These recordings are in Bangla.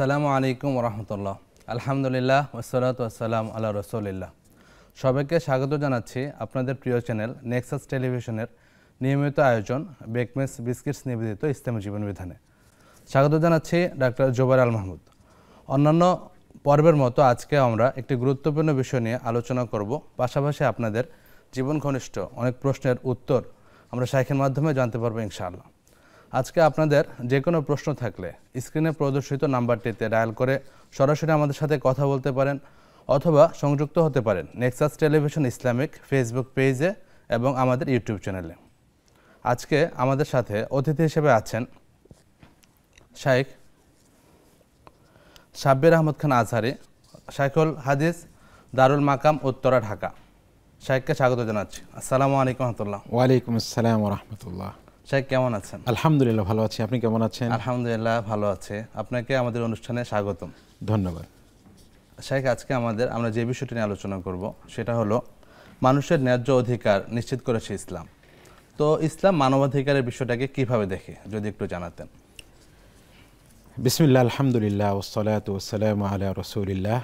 আসসালামু আলাইকুম ওরহমতুল্লাহ। আলহামদুলিল্লাহ ওয়াসসালাতু ওয়াসসালামু আলা রাসূলিল্লাহ। সবাইকে স্বাগত জানাচ্ছি আপনাদের প্রিয় চ্যানেল নেক্সাস টেলিভিশনের নিয়মিত আয়োজন বেকমেস বিস্কিটস নিবেদিত ইসলামী জীবন বিধানে। স্বাগত জানাচ্ছি ডাক্তার জোবায়ের আল মাহমুদ। অন্যান্য পর্বের মতো আজকে আমরা একটি গুরুত্বপূর্ণ বিষয় নিয়ে আলোচনা করব। পাশাপাশি আপনাদের জীবন ঘনিষ্ঠ অনেক প্রশ্নের উত্তর আমরা শাইখের মাধ্যমে জানতে পারবো ইনশাআল্লাহ। আজকে আপনাদের যে কোনো প্রশ্ন থাকলে স্ক্রিনে প্রদর্শিত নাম্বারটিতে ডায়াল করে সরাসরি আমাদের সাথে কথা বলতে পারেন অথবা সংযুক্ত হতে পারেন নেক্সাস টেলিভিশন ইসলামিক ফেসবুক পেজে এবং আমাদের ইউটিউব চ্যানেলে। আজকে আমাদের সাথে অতিথি হিসেবে আছেন শাইখ সাব্বির আহমদ খান আজহারি, শাইখুল হাদিস, দারুল মাকাম, উত্তরা, ঢাকা। শাইখকে স্বাগত জানাচ্ছি। আসসালামু আলাইকুম রহমতুল্লাহ। ওয়ালাইকুম আসসালাম রহমতুল্লাহ। শাইখ কেমন আছেন? আলহামদুলিল্লাহ ভালো আছি, আপনি কেমন আছেন? আলহামদুলিল্লাহ ভালো আছে। আপনাকে আমাদের অনুষ্ঠানে স্বাগতম। ধন্যবাদ। শাইখ, আজকে আমরা যে বিষয়টি নিয়ে আলোচনা করব সেটা হলো মানুষের ন্যায্য অধিকার নিশ্চিত করেছে ইসলাম। তো ইসলাম মানবাধিকারের বিষয়টাকে কিভাবে দেখে যদি একটু জানাতেন। বিসমিল্লাহ, আলহামদুলিল্লাহ, ওয়াসসালাতু ওয়াসসালামু আলা রাসূলিল্লাহ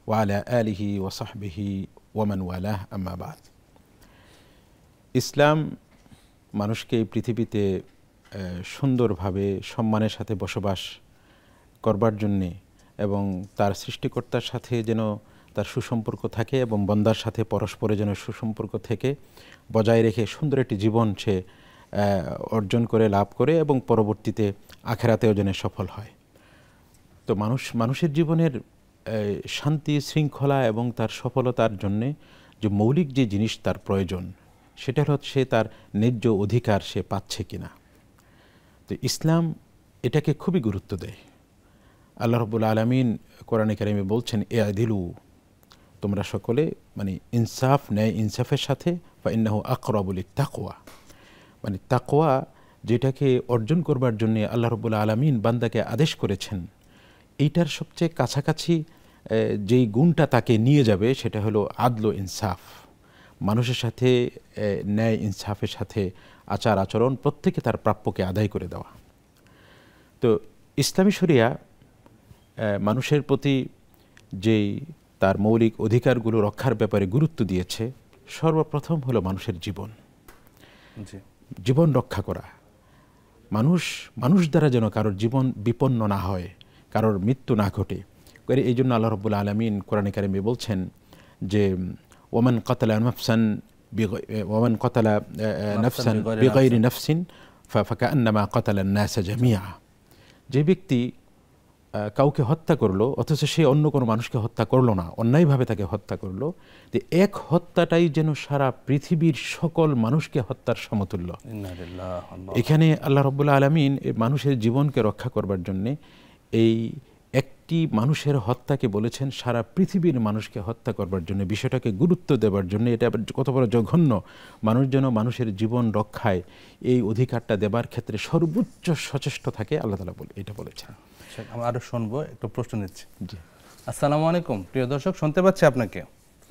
ওয়া আলা আলিহি ওয়া সাহবিহি ওয়া মান ওয়ালাহ, আম্মা বাদ। ইসলাম মানুষকে এই পৃথিবীতে সুন্দরভাবে সম্মানের সাথে বসবাস করবার জন্যে এবং তার সৃষ্টিকর্তার সাথে যেন তার সুসম্পর্ক থাকে এবং বন্দার সাথে পরস্পরে যেন সুসম্পর্ক থেকে বজায় রেখে সুন্দর একটি জীবন সে অর্জন করে লাভ করে এবং পরবর্তীতে আখেরাতেও যেন সফল হয়। তো মানুষের জীবনের শান্তি শৃঙ্খলা এবং তার সফলতার জন্যে যে মৌলিক যে জিনিস তার প্রয়োজন সেটা হচ্ছে তার ন্যায্য অধিকার সে পাচ্ছে কিনা। তো ইসলাম এটাকে খুবই গুরুত্ব দেয়। আল্লাহ রাব্বুল আলামিন কোরআনে কারিমে বলছেন, এ আদিলু, তোমরা সকলে মানে ইনসাফ ন্যায় ইনসাফের সাথে বা ইন্নাহু আকরাবু লিত্তাকওয়া, মানে তাকওয়া যেটাকে অর্জন করবার জন্য আল্লাহ রাব্বুল আলামিন বান্দাকে আদেশ করেছেন, এইটার সবচেয়ে কাছাকাছি যেই গুণটা তাকে নিয়ে যাবে সেটা হলো আদল ইনসাফ। মানুষের সাথে ন্যায় ইনসাফের সাথে আচার আচরণ প্রত্যেকে তার প্রাপ্যকে আদায় করে দেওয়া। তো ইসলামী শরিয়া মানুষের প্রতি যেই তার মৌলিক অধিকারগুলো রক্ষার ব্যাপারে গুরুত্ব দিয়েছে, সর্বপ্রথম হলো মানুষের জীবন রক্ষা করা। মানুষ দ্বারা যেন কারোর জীবন বিপন্ন না হয়, কারোর মৃত্যু না ঘটে। এই জন্য আল্লাহ রাব্বুল আলামিন কোরআনে কারিমে বলছেন যে ওমান কাতালা নাফসান বিগাইরি নাফসিন ফাকান্নামা কাতালা আন-নাস জামিআ। যে ব্যক্তি কাউকে হত্যা করলো অথচ সে অন্য কোনো মানুষকে হত্যা করলো না, অন্যায়ভাবে তাকে হত্যা করলো, যে এক হত্যাটাই যেন সারা পৃথিবীর সকল মানুষকে হত্যার সমতুল্য। এখানে আল্লাহ রাব্বুল আলামিন মানুষের জীবনকে রক্ষা করবার জন্যে এই একটি মানুষের হত্যাকে বলেছেন সারা পৃথিবীর মানুষকে হত্যা করবার জন্য, বিষয়টাকে গুরুত্ব দেবার জন্য। এটা কত বড় জঘন্য! মানুষ যেন মানুষের জীবন রক্ষায় এই অধিকারটা দেবার ক্ষেত্রে সর্বোচ্চ সচেষ্ট থাকে, আল্লাহ তাআলা এটা বলেছেন। আমরা আরো শুনবো, একটু প্রশ্ন নিচ্ছি। জি, আসসালামু আলাইকুম। প্রিয় দর্শক, শুনতে পাচ্ছি আপনাকে।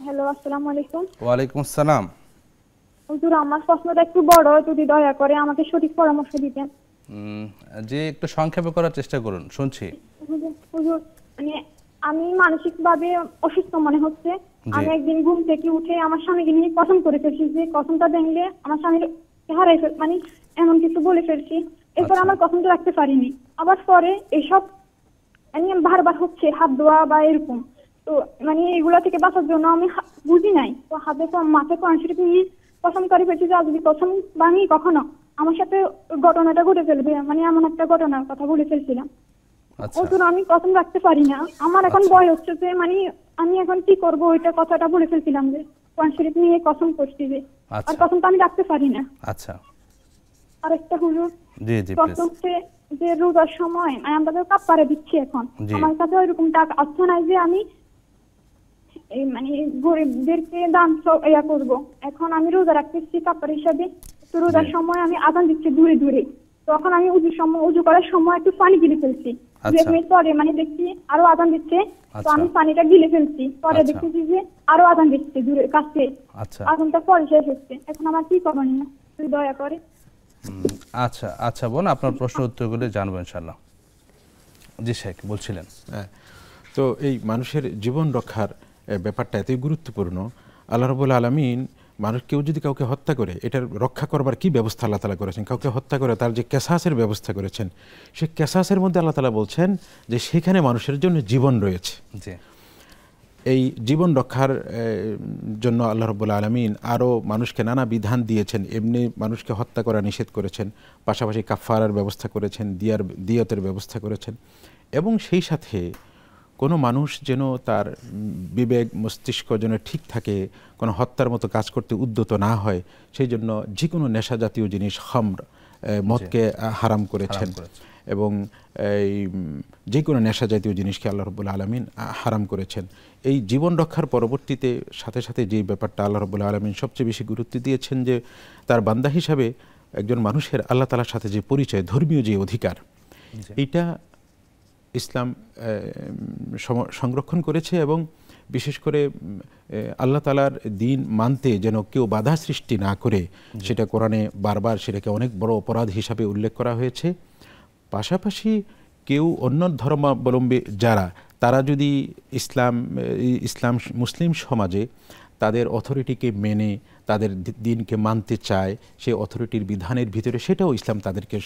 হ্যালো, আসসালামু আলাইকুম। ওয়ালাইকুম আসসালাম। হুজুর, আমার প্রশ্নটা একটু বড়, যদি দয়া করে আমাকে সঠিক পরামর্শ দিতেন। জি, একটু সংক্ষেপে করার চেষ্টা করুন, শুনছি। হুজুর, মানে আমি মানসিকভাবে অসুস্থ মনে হচ্ছে। আমি একদিন ঘুম থেকে উঠে আমার স্বামীকে নিয়ে কসম করে ফেলছি যে কসমটা ভেঙলে আমার স্বামীর হারাই মানে এমন কিছু বলে ফেলছি। এরপর আমার কসমটা রাখতে পারিনি। আবার পরে এসব মানে বারবার হচ্ছে, হাত ধোয়া বা এরকম। তো মানে এগুলা থেকে বাঁচার জন্য আমি বুঝি নাই, তো মাথায় কোরআন শরীফ নিয়ে কসম করে ফেলছি যে যদি কসম ভাঙি কখনো আমার সাথে ঘটনাটা ঘটে ফেলবে, মানে এমন একটা ঘটনার কথা বলে ফেলছিলাম। আমি কসম রাখতে পারি না। আমার এখন ভয় হচ্ছে যে মানে আমি এখন কি করবো, ওইটা কথাটা বলে ফেলছিলাম যে কোরআন শরীফ নিয়ে কসম করছি যে, আর কসমটা আমি রাখতে পারি না। আচ্ছা, আরেকটা হুজুর, প্রশ্ন হচ্ছে যে রোজার সময় আমরা তো কাফারা দিচ্ছি, এখন আমার কাছে ওইরকম টাকা আসছে না যে আমি মানে গরিবদেরকে দান করবো। এখন আমি রোজা রাখতেছি কাফারা হিসাবে, তো রোজার সময় আমি আযান দিচ্ছি দূরে দূরে, তখন আমি উজু করার সময় একটু পানি গিলে ফেলছি। 2 মিনিট পরে মানে দেখছি আরো আযান দিচ্ছে, তো আমি পানিটা গিলে ফেলছি। পরে দেখতেছি যে আরো আযান দিচ্ছে দূরে কাছে, আযানটা পরে শেষ হচ্ছে। এখন আমার কি করণীয়, দয়া করে। আচ্ছা বোন, আপনার প্রশ্ন উত্তরগুলো জানবো ইনশাআল্লাহ। জি শেখ বলছিলেন। হ্যাঁ, তো এই মানুষের জীবন রক্ষার ব্যাপারটা এতই গুরুত্বপূর্ণ। আল্লাহ রাব্বুল আলামিন কেউ যদি কাউকে হত্যা করে এটার রক্ষা করবার কি ব্যবস্থা আল্লাহ তাআলা করেছেন, কাউকে হত্যা করে তার যে কেসাসের ব্যবস্থা করেছেন, সেই কেসাসের মধ্যে আল্লাহ তাআলা বলছেন যে সেখানে মানুষের জন্য জীবন রয়েছে। জি, এই জীবন রক্ষার জন্য আল্লাহ রাব্বুল আলামিন আরও মানুষকে নানা বিধান দিয়েছেন। এমনি মানুষকে হত্যা করা নিষেধ করেছেন, পাশাপাশি কাফারার ব্যবস্থা করেছেন, দিয়তের ব্যবস্থা করেছেন, এবং সেই সাথে কোনো মানুষ যেন তার বিবেক মস্তিষ্ক যেন ঠিক থাকে, কোনো হত্যার মতো কাজ করতে উদ্যত না হয়, সেই জন্য যে কোনো নেশা জাতীয় জিনিস, খামর, মদকে হারাম করেছেন, এবং এই যে কোনো নেশা জাতীয় জিনিসকে আল্লাহ রাব্বুল আলামিন হারাম করেছেন। এই জীবন রক্ষার পরবর্তীতে সাথে সাথে যেই ব্যাপারটা আল্লাহ রাব্বুল আলামিন সবচেয়ে বেশি গুরুত্ব দিয়েছেন, যে তার বান্দা হিসাবে একজন মানুষের আল্লাহ তাআলার সাথে যে পরিচয়, ধর্মীয় যে অধিকার, এইটা ইসলাম সংরক্ষণ করেছে। এবং বিশেষ করে আল্লাহ তাআলার দ্বীন মানতে যেন কেউ বাধা সৃষ্টি না করে, সেটা কোরআনে বারবার সেটাকে অনেক বড় অপরাধ হিসাবে উল্লেখ করা হয়েছে। পাশাপাশি কেউ অন্য ধর্মাবলম্বী যারা, তারা যদি ইসলাম মুসলিম সমাজে তাদের অথরিটিকে মেনে তাদের দ্বীনকে মানতে চায়, সেই অথরিটির বিধানের ভিতরে, সেটাও ইসলাম তাদেরকে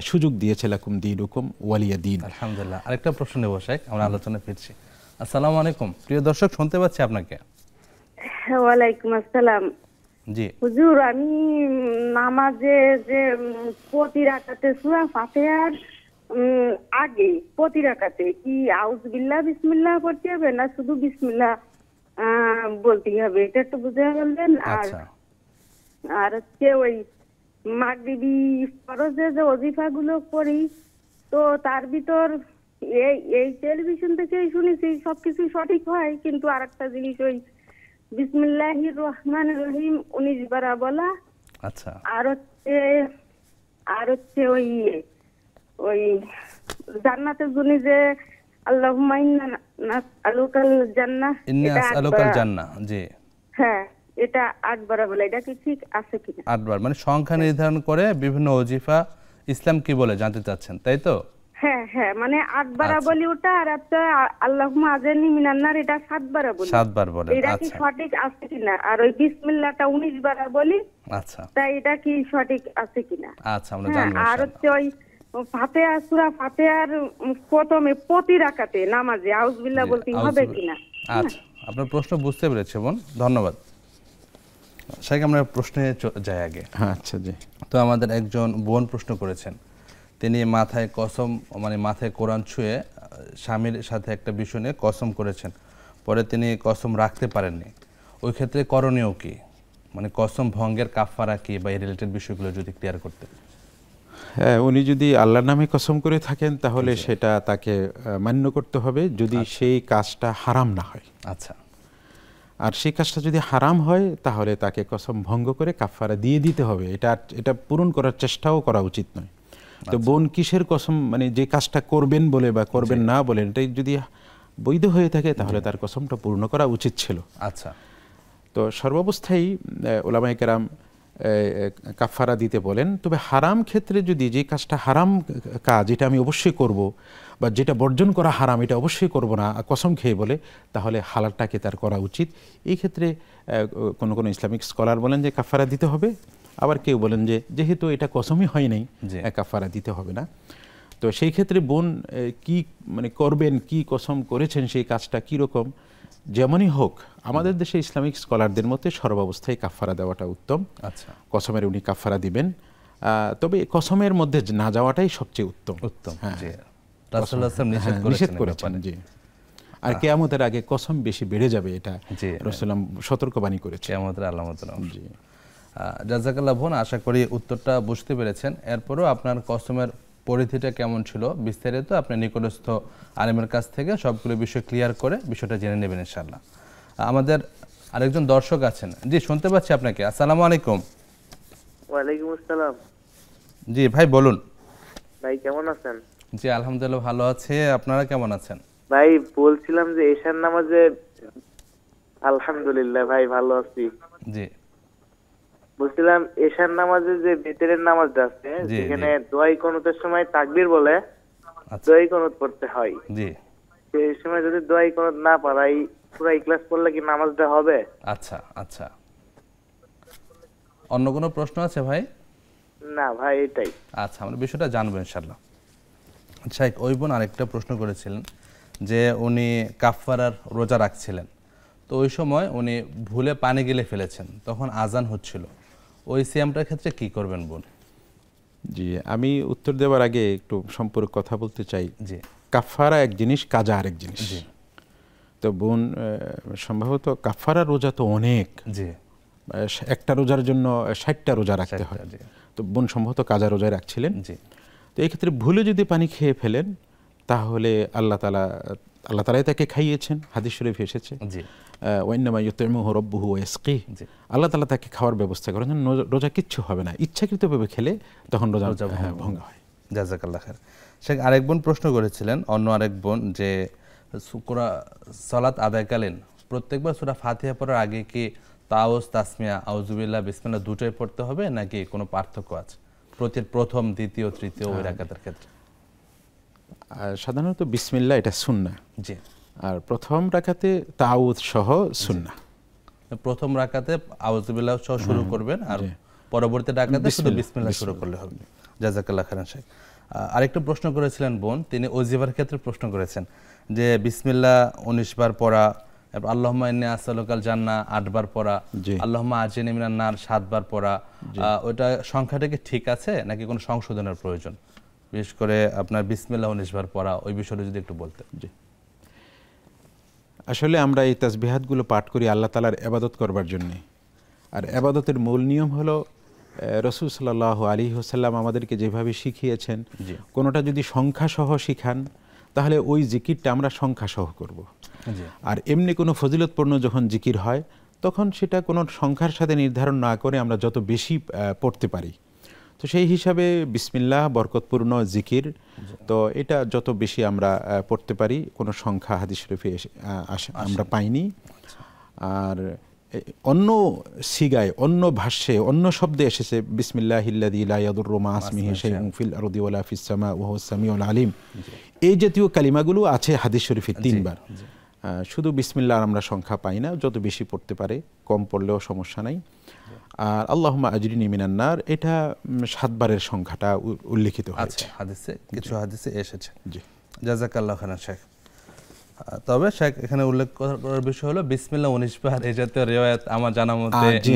সুযোগ দিয়েছে, লাকুম দীনুকুম ওয়ালিয়া দীন। আলহামদুলিল্লাহ। আরেকটা প্রশ্ন নেব শেখ, আমরা আলোচনা ফিরছি। আসসালামু আলাইকুম, প্রিয় দর্শক শুনতে পাচ্ছি আপনাকে। ওয়ালাইকুম আসসালাম। জি হুজুর, আমি নামাজে যে প্রতি রাকাতে সূরা ফাতিহার আগে প্রতি রাকাতে কি আউযুবিল্লাহ বিসমিল্লাহ পড়তে হবে, না শুধু বিসমিল্লাহ বলতে হবে, এটা একটু বুঝে বলবেন। আর হচ্ছে ওই মাগরিবি ফরজে যে ওজিফাগুলো পড়ি, তো তার ভিতর এই টেলিভিশন থেকেই শুনেছি সবকিছু সঠিক হয়, কিন্তু আরেকটা জিনিস ওই বিসমিল্লাহির রহমানির রহিম 19 বার বলা। আচ্ছা। আর হচ্ছে ওই জান্নাতের জন্য যে আল্লাহুম্মা ইন্না নাসআলুকাল জান্নাহ, ইন্নী আসআলুকাল জান্নাহ, জি হ্যাঁ, এটা 8 বার বলে, এটা কি ঠিক আছে কিনা? 8 বার মানে সংখ্যা নির্ধারণ করে বিভিন্ন ওজিফা ইসলাম কি বলে জানতে চাচ্ছেন, তাই তো? হ্যাঁ হ্যাঁ, মানে 8 বার বলি ওটা, আর একটা আল্লাহুম্মা আজারনি মিনান নার, এটা 7 বার বলি। 7 বার বলে, এটা কি সঠিক আছে কিনা? আর ওই বিসমিল্লাহটা 19 বার বলি। আচ্ছা, তাই এটা কি সঠিক আছে কিনা? আচ্ছা, আমরা জানবো। আর হচ্ছে ওই ফাতিহা, সূরা ফাতিহার প্রথমে প্রতি রাকাতে নামাজে আউযুবিল্লাহ বলতে হবে কিনা? আচ্ছা, আপনার প্রশ্ন বুঝতে পেরেছি বোন, ধন্যবাদ। শেখ, আমরা প্রশ্নে যাই আগে। হ্যাঁ, আচ্ছা জি। তো আমাদের একজন বোন প্রশ্ন করেছেন, তিনি মাথায় কসম, মানে মাথায় কোরআন ছুঁয়ে স্বামীর সাথে একটা বিষয় নিয়ে কসম করেছেন, পরে তিনি কসম রাখতে পারেননি, ওই ক্ষেত্রে করণীয় কি, মানে কসম ভঙ্গের কাফারা কি, বা এই রিলেটেড বিষয়গুলো যদি ক্লিয়ার করতে। হ্যাঁ, উনি যদি আল্লাহর নামে কসম করে থাকেন তাহলে সেটা তাকে মান্য করতে হবে, যদি সেই কাজটা হারাম না হয়। আচ্ছা। আর সেই কাজটা যদি হারাম হয় তাহলে তাকে কসম ভঙ্গ করে কাফারা দিয়ে দিতে হবে। এটা পূরণ করার চেষ্টাও করা উচিত নয়। তো বোন কিসের কসম, মানে যে কাজটা করবেন বলে বা করবেন না বলেন, এটাই যদি বৈধ হয়ে থাকে তাহলে তার কসমটা পূর্ণ করা উচিত ছিল। আচ্ছা। তো সর্বাবস্থায় উলামায়ে কেরাম কাফারা দিতে বলেন। তবে হারাম ক্ষেত্রে যদি যে কাজটা হারাম কাজ, এটা আমি অবশ্যই করব, বা যেটা বর্জন করা হারাম এটা অবশ্যই করব না, কসম খেয়ে বলে, তাহলে হালালটাকে তার করা উচিত। এই ক্ষেত্রে কোনো কোনো ইসলামিক স্কলার বলেন যে কাফারা দিতে হবে, আবার কেউ বলেন যে যেহেতু এটা কসমই হয় নাই, কাফারা দিতে হবে না। তো সেই ক্ষেত্রে বোন কি মানে করবেন, কি কসম করেছেন, সেই কাজটা কীরকম, যেমনই হোক, আমাদের দেশে ইসলামিক স্কলারদের মতে সর্বাবস্থায় কাফারা দেওয়াটা উত্তম। আচ্ছা। কসমের উনি কাফারা দিবেন, তবে কসমের মধ্যে না যাওয়াটাই সবচেয়ে উত্তম। হ্যাঁ, রাসূলুল্লাহ সাল্লাল্লাহু আলাইহি ওয়াসাল্লাম নিষেধ করেছেন। জি। আর কিয়ামতের আগে কসম বেশি বেড়ে যাবে, এটা রাসূলুল্লাহ সতর্কবাণী করেছেন। কিয়ামতের আলামত। জি, জাযাকাল্লাহ বোন, আশা করি উত্তরটা বুঝতে পেরেছেন। এরপরও আপনার কসমের পরিধিটা কেমন ছিল বিস্তারিত আপনি নিকটস্থ আলেমের কাছ থেকে সবগুলো বিষয় ক্লিয়ার করে বিষয়টা জেনে নেবেন ইনশাআল্লাহ। আমাদের আরেকজন দর্শক আছেন। জি, শুনতে পাচ্ছি আপনাকে। আসসালামু আলাইকুম। ওয়ালাইকুম আসসালাম। জি ভাই, বলুন। ভাই কেমন আছেন? জি আলহামদুলিল্লাহ ভালো আছি, আপনারা কেমন আছেন? ভাই বলছিলাম যে এশার নামাজে, আলহামদুলিল্লাহ ভাই ভালো আছি। জি, বলছিলাম এশার নামাজে যে বেতেরের নামাজটা আছে, সেখানে দোয়াই কুনুতের সময় তাকবীর বলে, আচ্ছা। দোয়াই কুনুত পড়তে হয়। জি। সেই সময় যদি দোয়াই কুনুত না পারাই সূরা ইখলাস পড়লে কি নামাজটা হবে? আচ্ছা আচ্ছা, অন্য কোনো প্রশ্ন আছে ভাই? না ভাই, এটাই। আচ্ছা, আমরা বিষয়টা জানবো ইনশাল্লাহ। আচ্ছা, ওই বোন আরেকটা প্রশ্ন করেছিলেন যে উনি কাফফারার রোজা রাখছিলেন, তো ওই সময় উনি ভুলে পানি গিলে ফেলেছেন, তখন আজান হচ্ছিল, ওই সিয়ামটার ক্ষেত্রে কি করবেন বোন? জি, আমি উত্তর দেওয়ার আগে একটু সম্পর্ক কথা বলতে চাই। জি। কাফফারা এক জিনিস, কাজা আরেক জিনিস। জি। তো বোন সম্ভবত কাফফারা রোজা তো অনেক, জি। একটা রোজার জন্য 60টা রোজা রাখতে হয়। জি। তো বোন সম্ভবত কাজা রোজায় রাখছিলেন। জি। তো এই ক্ষেত্রে ভুলে যদি পানি খেয়ে ফেলেন তাহলে আল্লাহ তাআলাই তাকে খাইয়েছেন, হাদিস শরীফে এসেছে। জি। ওয়াইন্নামা ইউতিমুহু রাব্বুহু ওয়া ইয়াসকি। আল্লাহ তাআলা তাকে খাওয়ার ব্যবস্থা করেন, রোজা কিচ্ছু হবে না। ইচ্ছাকৃতভাবে খেলে তখন রোজা ভঙ্গ হয়। জাযাকাল্লাহ খায়র। শেখ আরেক বোন প্রশ্ন করেছিলেন, অন্য আরেক বোন, যে সালাত আদায়কালীন প্রত্যেকবার সূরা ফাতিহা পড়ার আগে কি তাওয়াজ, তাসমিয়া, আউযুবিল্লাহ, বিসমিল্লাহ দুটোই পড়তে হবে নাকি কোনো পার্থক্য আছে প্রথম, দ্বিতীয়, তৃতীয় ওই রাকাতের ক্ষেত্রে? সাধারণত বিসমিল্লাহ এটা সুন্নাহ। জি। আর প্রথম রাকাতে তাওয়াজ সহ সুন্নাহ। প্রথম রাকাতে আউযুবিল্লাহ সহ শুরু করবেন, আর পরবর্তী রাকাতে শুধু বিসমিল্লাহ শুরু করলে হবে। জাযাকাল্লাহ খাইরান শেখ। আরেকটা প্রশ্ন করেছিলেন বোন, তিনি ওজিফার ক্ষেত্রে প্রশ্ন করেছেন যে বিসমিল্লাহ 19 বার পড়া, আল্লাহুম্মা ইন্নী আসআলুকাল জান্নাহ 8 বার পড়া, আল্লাহুম্মা আজিনি মিনান নার 7 বার পড়া, ওইটা সংখ্যাটা কি ঠিক আছে নাকি কোনো সংশোধনের প্রয়োজন? বিশেষ করে আপনার বিসমিল্লাহ 19 বার পড়া, ওই বিষয়টা যদি একটু বলতেন। জি। আসলে আমরা এই তাসবিহাতগুলো পাঠ করি আল্লাহ তাআলার ইবাদত করবার জন্য। আর ইবাদতের মূল নিয়ম হলো রাসূল সাল্লাল্লাহু আলাইহি ওয়াসাল্লাম আমাদেরকে যেভাবে শিখিয়েছেন, কোনোটা যদি সংখ্যা সহ শিখান তাহলে ওই জিকিরটা আমরা সংখ্যা সহ করব। আর এমনি কোনো ফজিলতপূর্ণ যখন জিকির হয় তখন সেটা কোনো সংখ্যার সাথে নির্ধারণ না করে আমরা যত বেশি পড়তে পারি। তো সেই হিসাবে বিসমিল্লাহ বরকতপূর্ণ জিকির, তো এটা যত বেশি আমরা পড়তে পারি, কোনো সংখ্যা হাদিস শরীফে আমরা পাইনি। আর অন্য সিগায়, অন্য ভাষ্যে, অন্য শব্দে এসেছে বিসমিল্লাহিল্লাযী লা ইয়াদুররু মা ইসমিহি শাইউন ফিল আরদি ওয়ালা ফিস সামা ওয়া হুয়াস সামিউল আলিম, এই জাতীয় কালিমাগুলো আছে হাদিস শরীফে 3 বার। শুধু বিসমিল্লাহর আমরা সংখ্যা পাই না, যত বেশি পড়তে পারে, কম পড়লেও সমস্যা নাই। আর আল্লাহুম্মা আজরিনি মিনান নার, এটা 7 বারের সংখ্যাটা উল্লেখিত হয়েছে হাদিসে, কিছু হাদিসে এসেছে। জি। জাযাকাল্লাহ খাইরান শেখ। তবে শেখ এখানে উল্লেখ করার বিষয় হলো বিসমিল্লাহ 19 বার, এই জাতীয় রিওয়ায়াত আমার জানা মতে জি,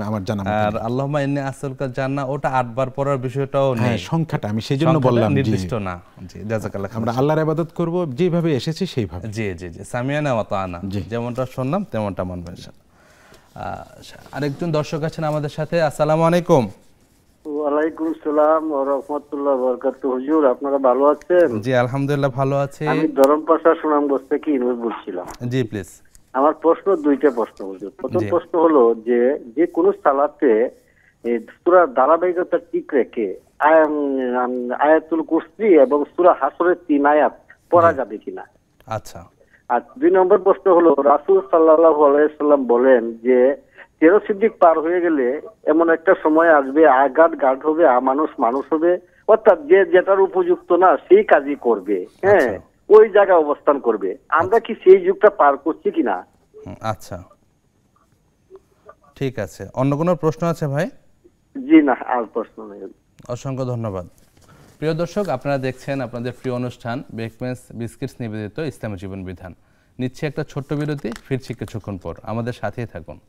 আমার জানা মতে। আর আল্লাহুম্মা ইন্নী আসআলুকাল জান্নাহ ওটা 8 বার পড়ার বিষয়টাও নেই। হ্যাঁ, সংখ্যাটা আমি সেজন্য বললাম নির্দিষ্ট না। জি, জাযাকাল্লাহ। আমরা আল্লাহর ইবাদত করব যেভাবে এসেছে সেইভাবে। জি জি জি, সামিয়ানা ওয়া তাআনা, যেমনটা শুনলাম তেমনটা মানবেন ইনশাআল্লাহ। আরেকজন দর্শক আছেন আমাদের সাথে। আসসালামু আলাইকুম। ওয়ালাইকুম আসসালাম ওয়া রাহমাতুল্লাহি ওয়া বারাকাতুহু। হুজুর, আপনারা ভালো আছেন? জি, আলহামদুলিল্লাহ ভালো আছি। আমি ধরমপাশা সুনামগঞ্জ থেকে ইনুস বলছিলাম। জি, প্লিজ। আমার প্রশ্ন, দুইটা প্রশ্ন হুজুর। প্রথম প্রশ্ন হলো যে কোন সালাতে সূরা ধারাবাহিকতা ঠিক রেখে আয়াতুল কুরসি এবং সূরা হাসরের 3 আয়াত পড়া যাবে কিনা? আচ্ছা। আর 2 নম্বর প্রশ্ন হলো, রাসূল সাল্লাল্লাহু আলাইহি সাল্লাম বলেন যে 13 সিদ্দিক পার হয়ে গেলে এমন একটা সময় আসবে, আঘাত গাঢ় হবে, মানুষ হবে, অর্থাৎ যে যেটার উপযুক্ত না সেই কাজই করবে, হ্যাঁ, ওই জায়গায় অবস্থান করবে। আমরা কি সেই যুগটা পার করছি কিনা? আচ্ছা, ঠিক আছে। অন্য কোনো প্রশ্ন আছে ভাই? জি না, আর প্রশ্ন নেই। অসংখ্য ধন্যবাদ। প্রিয় দর্শক, আপনারা দেখছেন আপনাদের প্রিয় অনুষ্ঠান বেকমেস বিস্কিটস নিবেদিত ইসলামী জীবন বিধান। নিচ্ছে একটা ছোট্ট বিরতি, ফিরছি কিছুক্ষণ পর, আমাদের সাথেই থাকুন।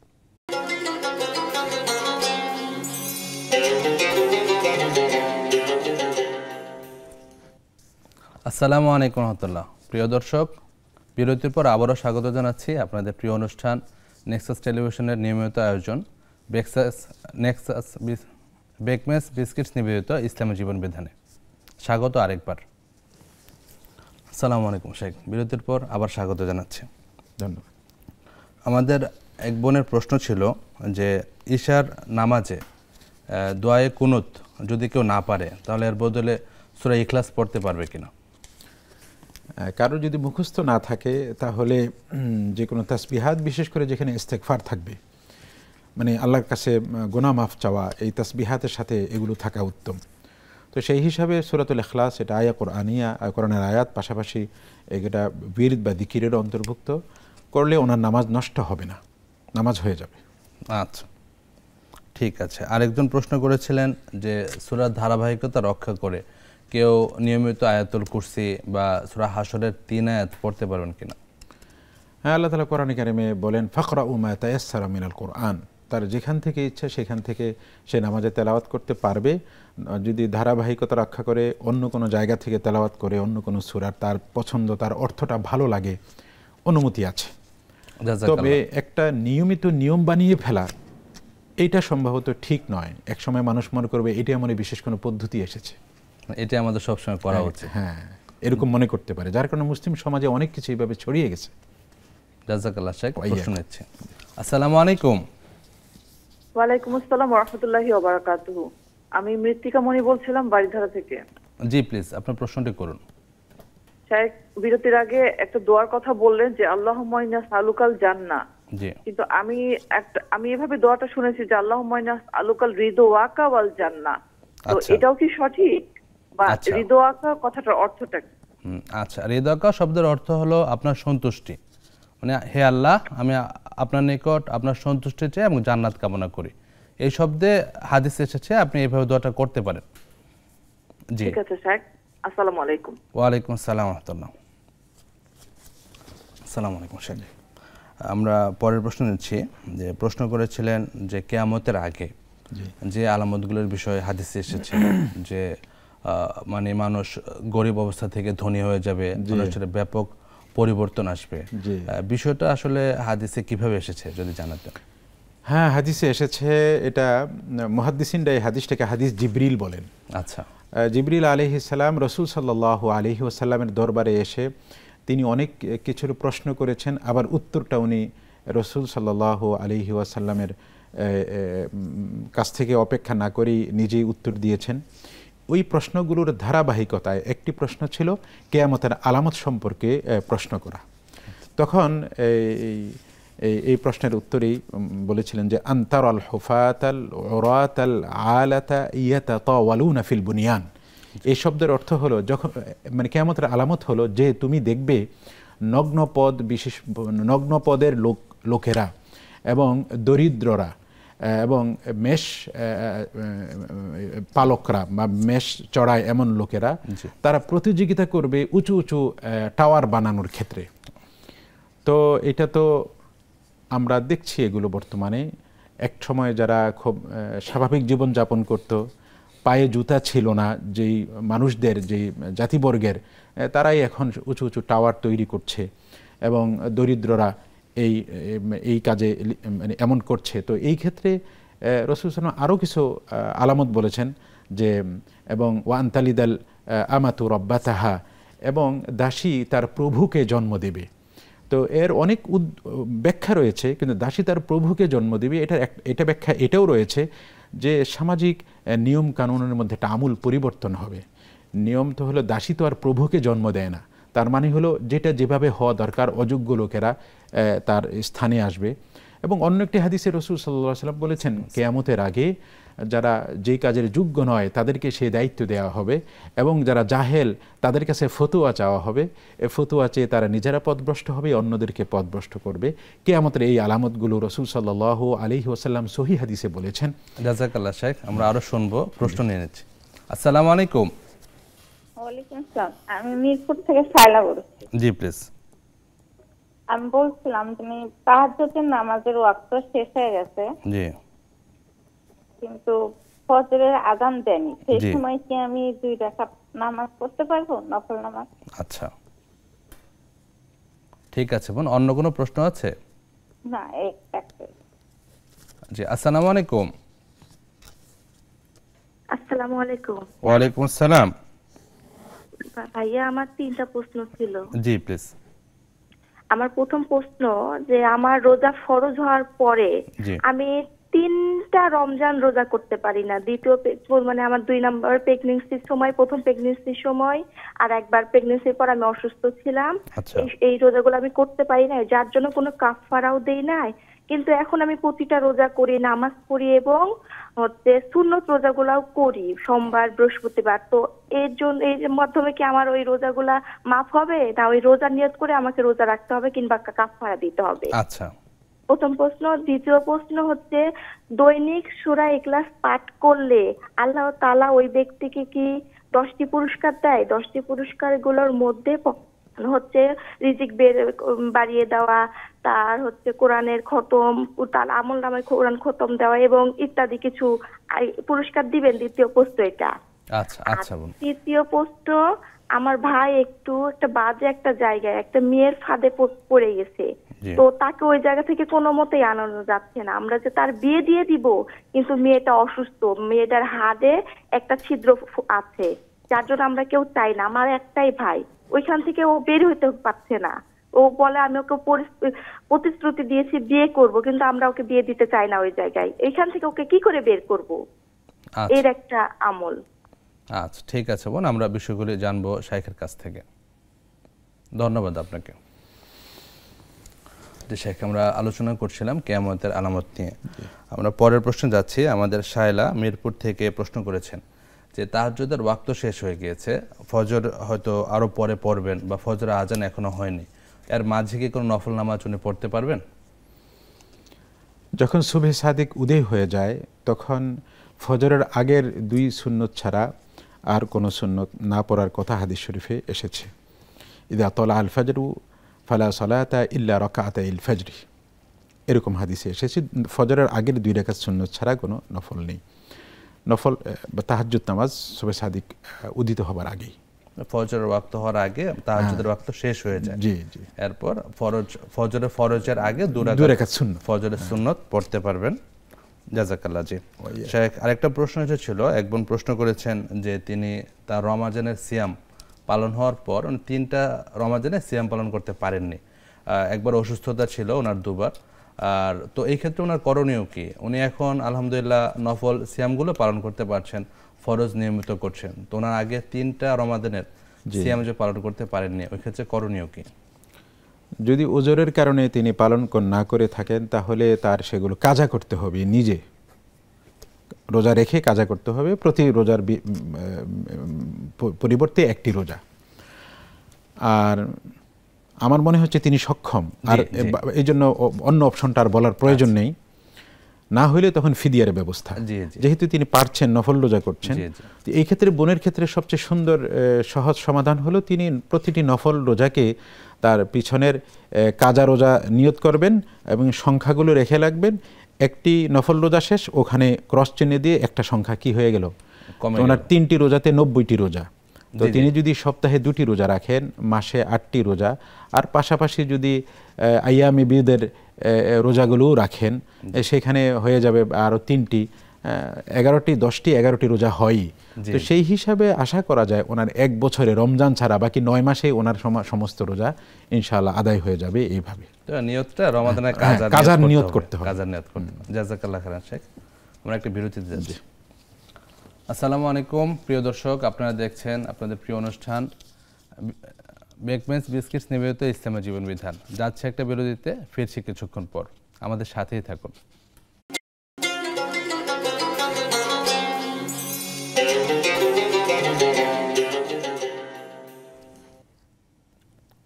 আসসালামু আলাইকুম রহমতুল্লাহ। প্রিয় দর্শক, বিরতির পর আবারও স্বাগত জানাচ্ছি আপনাদের প্রিয় অনুষ্ঠান নেক্সাস টেলিভিশনের নিয়মিত আয়োজন বেকমেস বিস্কিটস নিবেদিত ইসলামী জীবন বিধানে। স্বাগত আরেকবার। আসসালামু আলাইকুম শেখ, বিরতির পর আবার স্বাগত জানাচ্ছি। ধন্যবাদ। আমাদের এক বোনের প্রশ্ন ছিল যে ইশার নামাজে দোয়ায়ে কুনুত যদি কেউ না পারে তাহলে এর বদলে সূরা ইখলাস পড়তে পারবে কিনা? কারো যদি মুখস্থ না থাকে তাহলে যে কোনো তাসবিহাত, বিশেষ করে যেখানে ইস্তেগফার থাকবে, মানে আল্লাহর কাছে গুনাহ মাফ চাওয়া, এই তাসবিহাতের সাথে এগুলো থাকা উত্তম। তো তো সেই হিসাবে সূরাতুল ইখলাস এটা আয়া কোরআনিয়া, কোরআনের আয়াত, পাশাপাশি এটা বিরদ বা দিকিরের অন্তর্ভুক্ত করলে ওনার নামাজ নষ্ট হবে না, নামাজ হয়ে যাবে। আচ্ছা, ঠিক আছে। আরেকজন প্রশ্ন করেছিলেন যে সূরার ধারাবাহিকতা রক্ষা করে কেউ নিয়মিত আয়াতুল কুরসি বা সূরা হাশরের 3 আয়াত পড়তে পারবেন কিনা? হ্যাঁ, আল্লাহ তাআলা কোরআনে কারিমে বলেন ফাকরাউ মা তায়াসসারা মিনাল কোরআন, তার যেখান থেকে ইচ্ছা সেখান থেকে সে নামাজে তেলাওয়াত করতে পারবে। যদি ধারাবাহিকতা রক্ষা করে অন্য কোনো জায়গা থেকে তেলাওয়াত করে অন্য কোনো সূরার তার পছন্দ, তার অর্থটা ভালো লাগে, অনুমতি আছে। তবে একটা নিয়মিত নিয়ম বানিয়ে ফেলা এইটা সম্ভবত ঠিক নয়। এক সময় মানুষ মনে করবে এটা আমার বিশেষ কোনো পদ্ধতি এসেছে, এটা আমাদের সবসময় করা উচিত। হ্যাঁ, এরকম মনে করতে পারে, যার কারণে মুসলিম সমাজে অনেক কিছু এইভাবে ছড়িয়ে গেছে। জাযাকাল্লাহ শেখ। প্রশ্ন নিচ্ছি। আসসালামু আলাইকুম। ওয়ালাইকুম আসসালাম ওয়া রাহমাতুল্লাহি ওয়া বারাকাতুহু। আমি মৃত্তিকা মণি বলছিলাম বাড়িধারা থেকে। জি প্লিজ আপনার প্রশ্নটি করুন। শেখ, বিরতির আগে একটা দোয়ার কথা বললেন যে আল্লাহুম্মা ইন্না সালুকাল জান্নাহ। জি। কিন্তু আমি এভাবে দোয়াটা শুনেছি যে আল্লাহুম্মা ইন্না সালুকাল রিদওয়াকা ওয়াল জান্নাহ। তো এটাও কি সঠিক, বা রিদওয়াকা কথাটার অর্থটা কি? আচ্ছা, রিদওয়াকা শব্দের অর্থ হলো আপনার সন্তুষ্টি, মানে হে আল্লাহ আমি আপনার নিকট আপনার সন্তুষ্টি চাই এবং জান্নাত কামনা করি, এই শব্দে হাদিস এসেছে। আপনি এইভাবে দোয়াটা করতে পারেন। জি, ঠিক আছে শেখ, আসসালামু আলাইকুম। ওয়ালাইকুম আসসালাম ওয়া রাহমাতুল্লাহ। আসসালামু আলাইকুম শেখ। আমরা পরের প্রশ্ন নিচ্ছি। যে প্রশ্ন করেছিলেন যে কিয়ামতের আগে যে আলামতগুলোর বিষয়ে হাদিসে এসেছে যে মানে মানুষ গরিব অবস্থা থেকে ধনী হয়ে যাবে, মানুষের ব্যাপক পরিবর্তন আসবে, বিষয়টা আসলে হাদিসে কিভাবে এসেছে যদি জানাতেন? হ্যাঁ, হাদিসে এসেছে। এটা মুহাদ্দিসিনরা এই হাদিসটাকে হাদিস জিবরিল বলেন। আচ্ছা, জিবরিল আলাইহিস সালাম রাসূল সাল্লাল্লাহু আলাইহি ওয়াসাল্লামের দরবারে এসে তিনি অনেক কিছুর প্রশ্ন করেছেন, আবার উত্তরটা উনি রাসূল সাল্লাল্লাহু আলাইহি ওয়াসাল্লামের কাছ থেকে অপেক্ষা না করেই নিজেই উত্তর দিয়েছেন। ওই প্রশ্নগুলোর ধারাবাহিকতায় একটি প্রশ্ন ছিল কিয়ামতের আলামত সম্পর্কে প্রশ্ন করা। তখন এই প্রশ্নের উত্তরেই বলেছিলেন যে আনতারাল হুফাতাল উরাতাল আলাতা ইয়াতাতাওয়ালুনা ফিল বুনিয়ান। এই শব্দের অর্থ হলো যখন মানে কিয়ামতের আলামত হলো যে তুমি দেখবে নগ্নপদের লোকেরা এবং দরিদ্ররা এবং মেষ পালকরা বা মেষ চড়ায় এমন লোকেরা তারা প্রতিযোগিতা করবে উঁচু উঁচু টাওয়ার বানানোর ক্ষেত্রে। তো এটা তো আমরা দেখছি এগুলো বর্তমানে। এক সময় যারা খুব স্বাভাবিক জীবনযাপন করত, পায়ে জুতা ছিল না যেই মানুষদের, যেই জাতিবর্গের, তারাই এখন উঁচু উঁচু টাওয়ার তৈরি করছে এবং দরিদ্ররা এই কাজে মানে এমন করছে। তো এই ক্ষেত্রে রাসূল সাল্লাল্লাহু আলাইহি ওয়াসাল্লাম আরও কিছু আলামত বলেছেন যে এবং ওয়ান্তালিদাল আমাতু রাব্বাতাহা, এবং দাসী তার প্রভুকে জন্ম দেবে। তো এর অনেক ব্যাখ্যা রয়েছে, কিন্তু দাসী তার প্রভুকে জন্ম দেবে এটা ব্যাখ্যা এটাও রয়েছে যে সামাজিক নিয়ম কানুনের মধ্যে একটা আমূল পরিবর্তন হবে। নিয়ম তো হলো দাসী তো আর প্রভুকে জন্ম দেয় না, তার মানে হলো যেটা যেভাবে হওয়া দরকার অযোগ্য লোকেরা তার স্থানে আসবে। এবং অন্য একটি হাদিসে রাসূল সাল্লাল্লাহু আলাইহি ওয়াসাল্লাম বলেছেন কিয়ামতের আগে যারা যেই কাজের যোগ্য নয় তাদেরকে সেই দায়িত্ব দেওয়া হবে, এবং যারা জাহেল তাদের কাছে ফতোয়া চাওয়া হবে। ফতোয়া চেয়ে তারা নিজেরা পথভ্রষ্ট হবে, অন্যদেরকে পথভ্রষ্ট করবে। কিয়ামতের এই আলামতগুলো রাসূল সাল্লাল্লাহু আলাইহি ওয়াসাল্লাম সহিহ হাদিসে বলেছেন। জাযাকাল্লাহ শেখ। আমরা আরো শুনবো, প্রশ্ন নিয়ে নিচ্ছি। আসসালামু আলাইকুম। ওয়ালাইকুম আসসালাম। আমি মিরপুর থেকে সাইলা বলছি। জি প্লিজ। আমি বলছিলাম তুমি তাহাজ্জুদের নামাজের ওয়াক্ত শেষ হয়ে গেছে, জি, কিন্তু ফজরের আযান দেয়নি, সেই সময় কি আমি 2 রাকাত নামাজ পড়তে পারবো, নফল নামাজ? আচ্ছা, ঠিক আছে বোন। অন্য কোনো প্রশ্ন আছে? না, একটাই। জি, আসসালামু আলাইকুম। আসসালামু আলাইকুম। ওয়ালাইকুম আসসালাম। ভাইয়া, আমার 3টা প্রশ্ন ছিল। জি প্লিজ। আমার প্রথম প্রশ্ন যে আমার রোজা ফরজ হওয়ার পরে আমি 3টা রমজান রোজা করতে পারি না। দ্বিতীয় মানে আমার 2 নম্বর প্রেগন্যান্সির সময়, প্রথম প্রেগন্যান্সির সময়, আর একবার প্রেগন্যান্সির পর আমি অসুস্থ ছিলাম। এই রোজাগুলো আমি করতে পারি না, যার জন্য কোনো কাফারাও দেই নাই, কিন্তু এখন আমি প্রতিটা রোজা করি, নামাজ পড়ি এবং হচ্ছে সুন্নত রোজাগুলাও করি সোমবার বৃহস্পতিবার। তো এর জন্য এই মাধ্যমে কি আমার ওই রোজাগুলা মাফ হবে, না ওই রোজা নিয়ত করে আমাকে রোজা রাখতে হবে কিংবা কাফারা দিতে হবে? আচ্ছা, প্রথম প্রশ্ন। দ্বিতীয় প্রশ্ন হচ্ছে দৈনিক সূরা ইখলাস পাঠ করলে আল্লাহ তাআলা ওই ব্যক্তিকে কি 10টি পুরস্কার দেয়? 10টি পুরস্কারগুলোর মধ্যে হচ্ছে রিজিক বাড়িয়ে দেওয়া, তার হচ্ছে কোরআনের খতম, তার আমল নামায় কোরআন খতম দেওয়া এবং ইত্যাদি কিছু পুরস্কার দিবেন? দ্বিতীয় প্রশ্ন এটা। আচ্ছা আচ্ছা। তৃতীয় প্রশ্ন, আমার ভাই একটা বাজে একটা জায়গায় একটা মেয়ের ফাঁদে পড়ে গেছে, তো তাকে ওই জায়গা থেকে কোনো মতেই আনানো যাচ্ছে না। আমরা যে তার বিয়ে দিয়ে দিব, কিন্তু মেয়েটা অসুস্থ, মেয়েটার হাড়ে একটা ছিদ্র আছে, যার জন্য আমরা কেউ চাই না। আমার একটাই ভাই, ওইখান থেকে ও বের হইতে পারছে না। ও বলে আমি ওকে প্রতিশ্রুতি দিয়েছি বিয়ে করব, কিন্তু আমরা ওকে বিয়ে দিতে চাই না ওই জায়গায়। এইখান থেকে ওকে কি করে বের করব? এর একটা আমল। আচ্ছা ঠিক আছে বোন, আমরা বিষয়গুলি জানবো শাইখের কাছ থেকে। ধন্যবাদ আপনাকে। যে শেখ, আমরা আলোচনা করছিলাম কিয়ামতের আলামত নিয়ে। আমরা পরের প্রশ্ন যাচ্ছি। আমাদের শায়লা মিরপুর থেকে প্রশ্ন করেছেন যে তাহাজ্জুদের ওয়াক্ত শেষ হয়ে গিয়েছে, ফজর হয়তো আরো পরে পড়বেন বা ফজর আজান এখনো হয়নি, এর মাঝে কি কোনো নফল নামাজ উনি পড়তে পারবেন? যখন সুবহে সাদিক উদয় হয়ে যায় তখন ফজরের আগের 2 সুন্নত ছাড়া আর কোনো সুন্নত না পড়ার কথা হাদিস শরীফে এসেছে। ইদা তালা আল ফজরু ফালা সালাতা ইল্লা রাকাতাইল ফজরি, এরকম হাদিসে এসেছে। ফজরের আগের 2 রাকাত সুন্নত ছাড়া কোনো নফল নেই। নফল বা তাহাজ্জুদ নামাজ সুবহে সাদিক উদিত হবার আগেই, ফজরের ওয়াক্ত হওয়ার আগে তাহাজ্জুদের ওয়াক্ত শেষ হয়ে যায়। জি জি। এরপর ফজরের আগে 2 রাকাত সুন্নত, ফজরের সুন্নত পড়তে পারবেন। জাযাকাল্লাহ। জি শেখ, আরেকটা প্রশ্ন এসেছিল। এক বোন প্রশ্ন করেছেন যে তিনি তার রমাজানের সিয়াম পালন হওয়ার পর 3টা রমাজানে সিয়াম পালন করতে পারেননি। একবার অসুস্থতা ছিল ওনার, 2বার। আর তো এই ক্ষেত্রে ওনার করণীয় কি? উনি এখন আলহামদুলিল্লাহ নফল সিয়ামগুলো পালন করতে পারছেন, ফরজ নিয়মিত করছেন, তো ওনার আগে 3টা রমাজানের সিয়াম যে পালন করতে পারেননি, ওই ক্ষেত্রে করণীয় কি? যদি ওজরের কারণে তিনি পালন না করে থাকেন তাহলে তার সেগুলো কাজা করতে হবে, নিজে রোজা রেখে কাজা করতে হবে, প্রতি রোজার পরিবর্তে একটি রোজা। আর আমার মনে হচ্ছে তিনি সক্ষম, আর এই জন্য অন্য অপশনটা আর বলার প্রয়োজন নেই। না হইলে তখন ফিদিয়ার ব্যবস্থা, যেহেতু তিনি পারছেন, নফল রোজা করছেন। এই ক্ষেত্রে বোনের ক্ষেত্রে সবচেয়ে সুন্দর সহজ সমাধান হলো তিনি প্রতিটি নফল রোজাকে তার পিছনের কাজা রোজা নিয়ত করবেন এবং সংখ্যাগুলো রেখে রাখবেন। একটি নফল রোজা শেষ, ওখানে ক্রস চিহ্ন দিয়ে একটা সংখ্যা কি হয়ে গেল, ওনার 3টি রোজাতে 90টি রোজা। তো তিনি যদি সপ্তাহে 2টি রোজা রাখেন, মাসে 8টি রোজা, আর পাশাপাশি যদি আইয়ামে বিদের রোজাগুলোও রাখেন, সেখানে হয়ে যাবে আরও 3টি, 11টি, 10টি, 11টি রোজা হয়ই। তো সেই হিসাবে আশা করা যায় ওনার 1 বছরে রমজান ছাড়া বাকি 9 মাসে ওনার সমস্ত রোজা ইনশাআল্লাহ আদায় হয়ে যাবে। এইভাবে নিয়তটা রমাদানের কাজার নিয়ত করতে হবে। জাযাকাল্লাহ খাইরান শেখ। আমরা একটা বিরতিতে যাচ্ছি। আসসালামু আলাইকুম প্রিয় দর্শক, আপনারা দেখছেন আপনাদের প্রিয় অনুষ্ঠান বেকমেন্স বিস্কিটস নিবেদিত ইসলামী জীবন বিধান। যাচ্ছে একটা বিরতিতে, ফিরছি কিছুক্ষণ পর, আমাদের সাথেই থাকুন।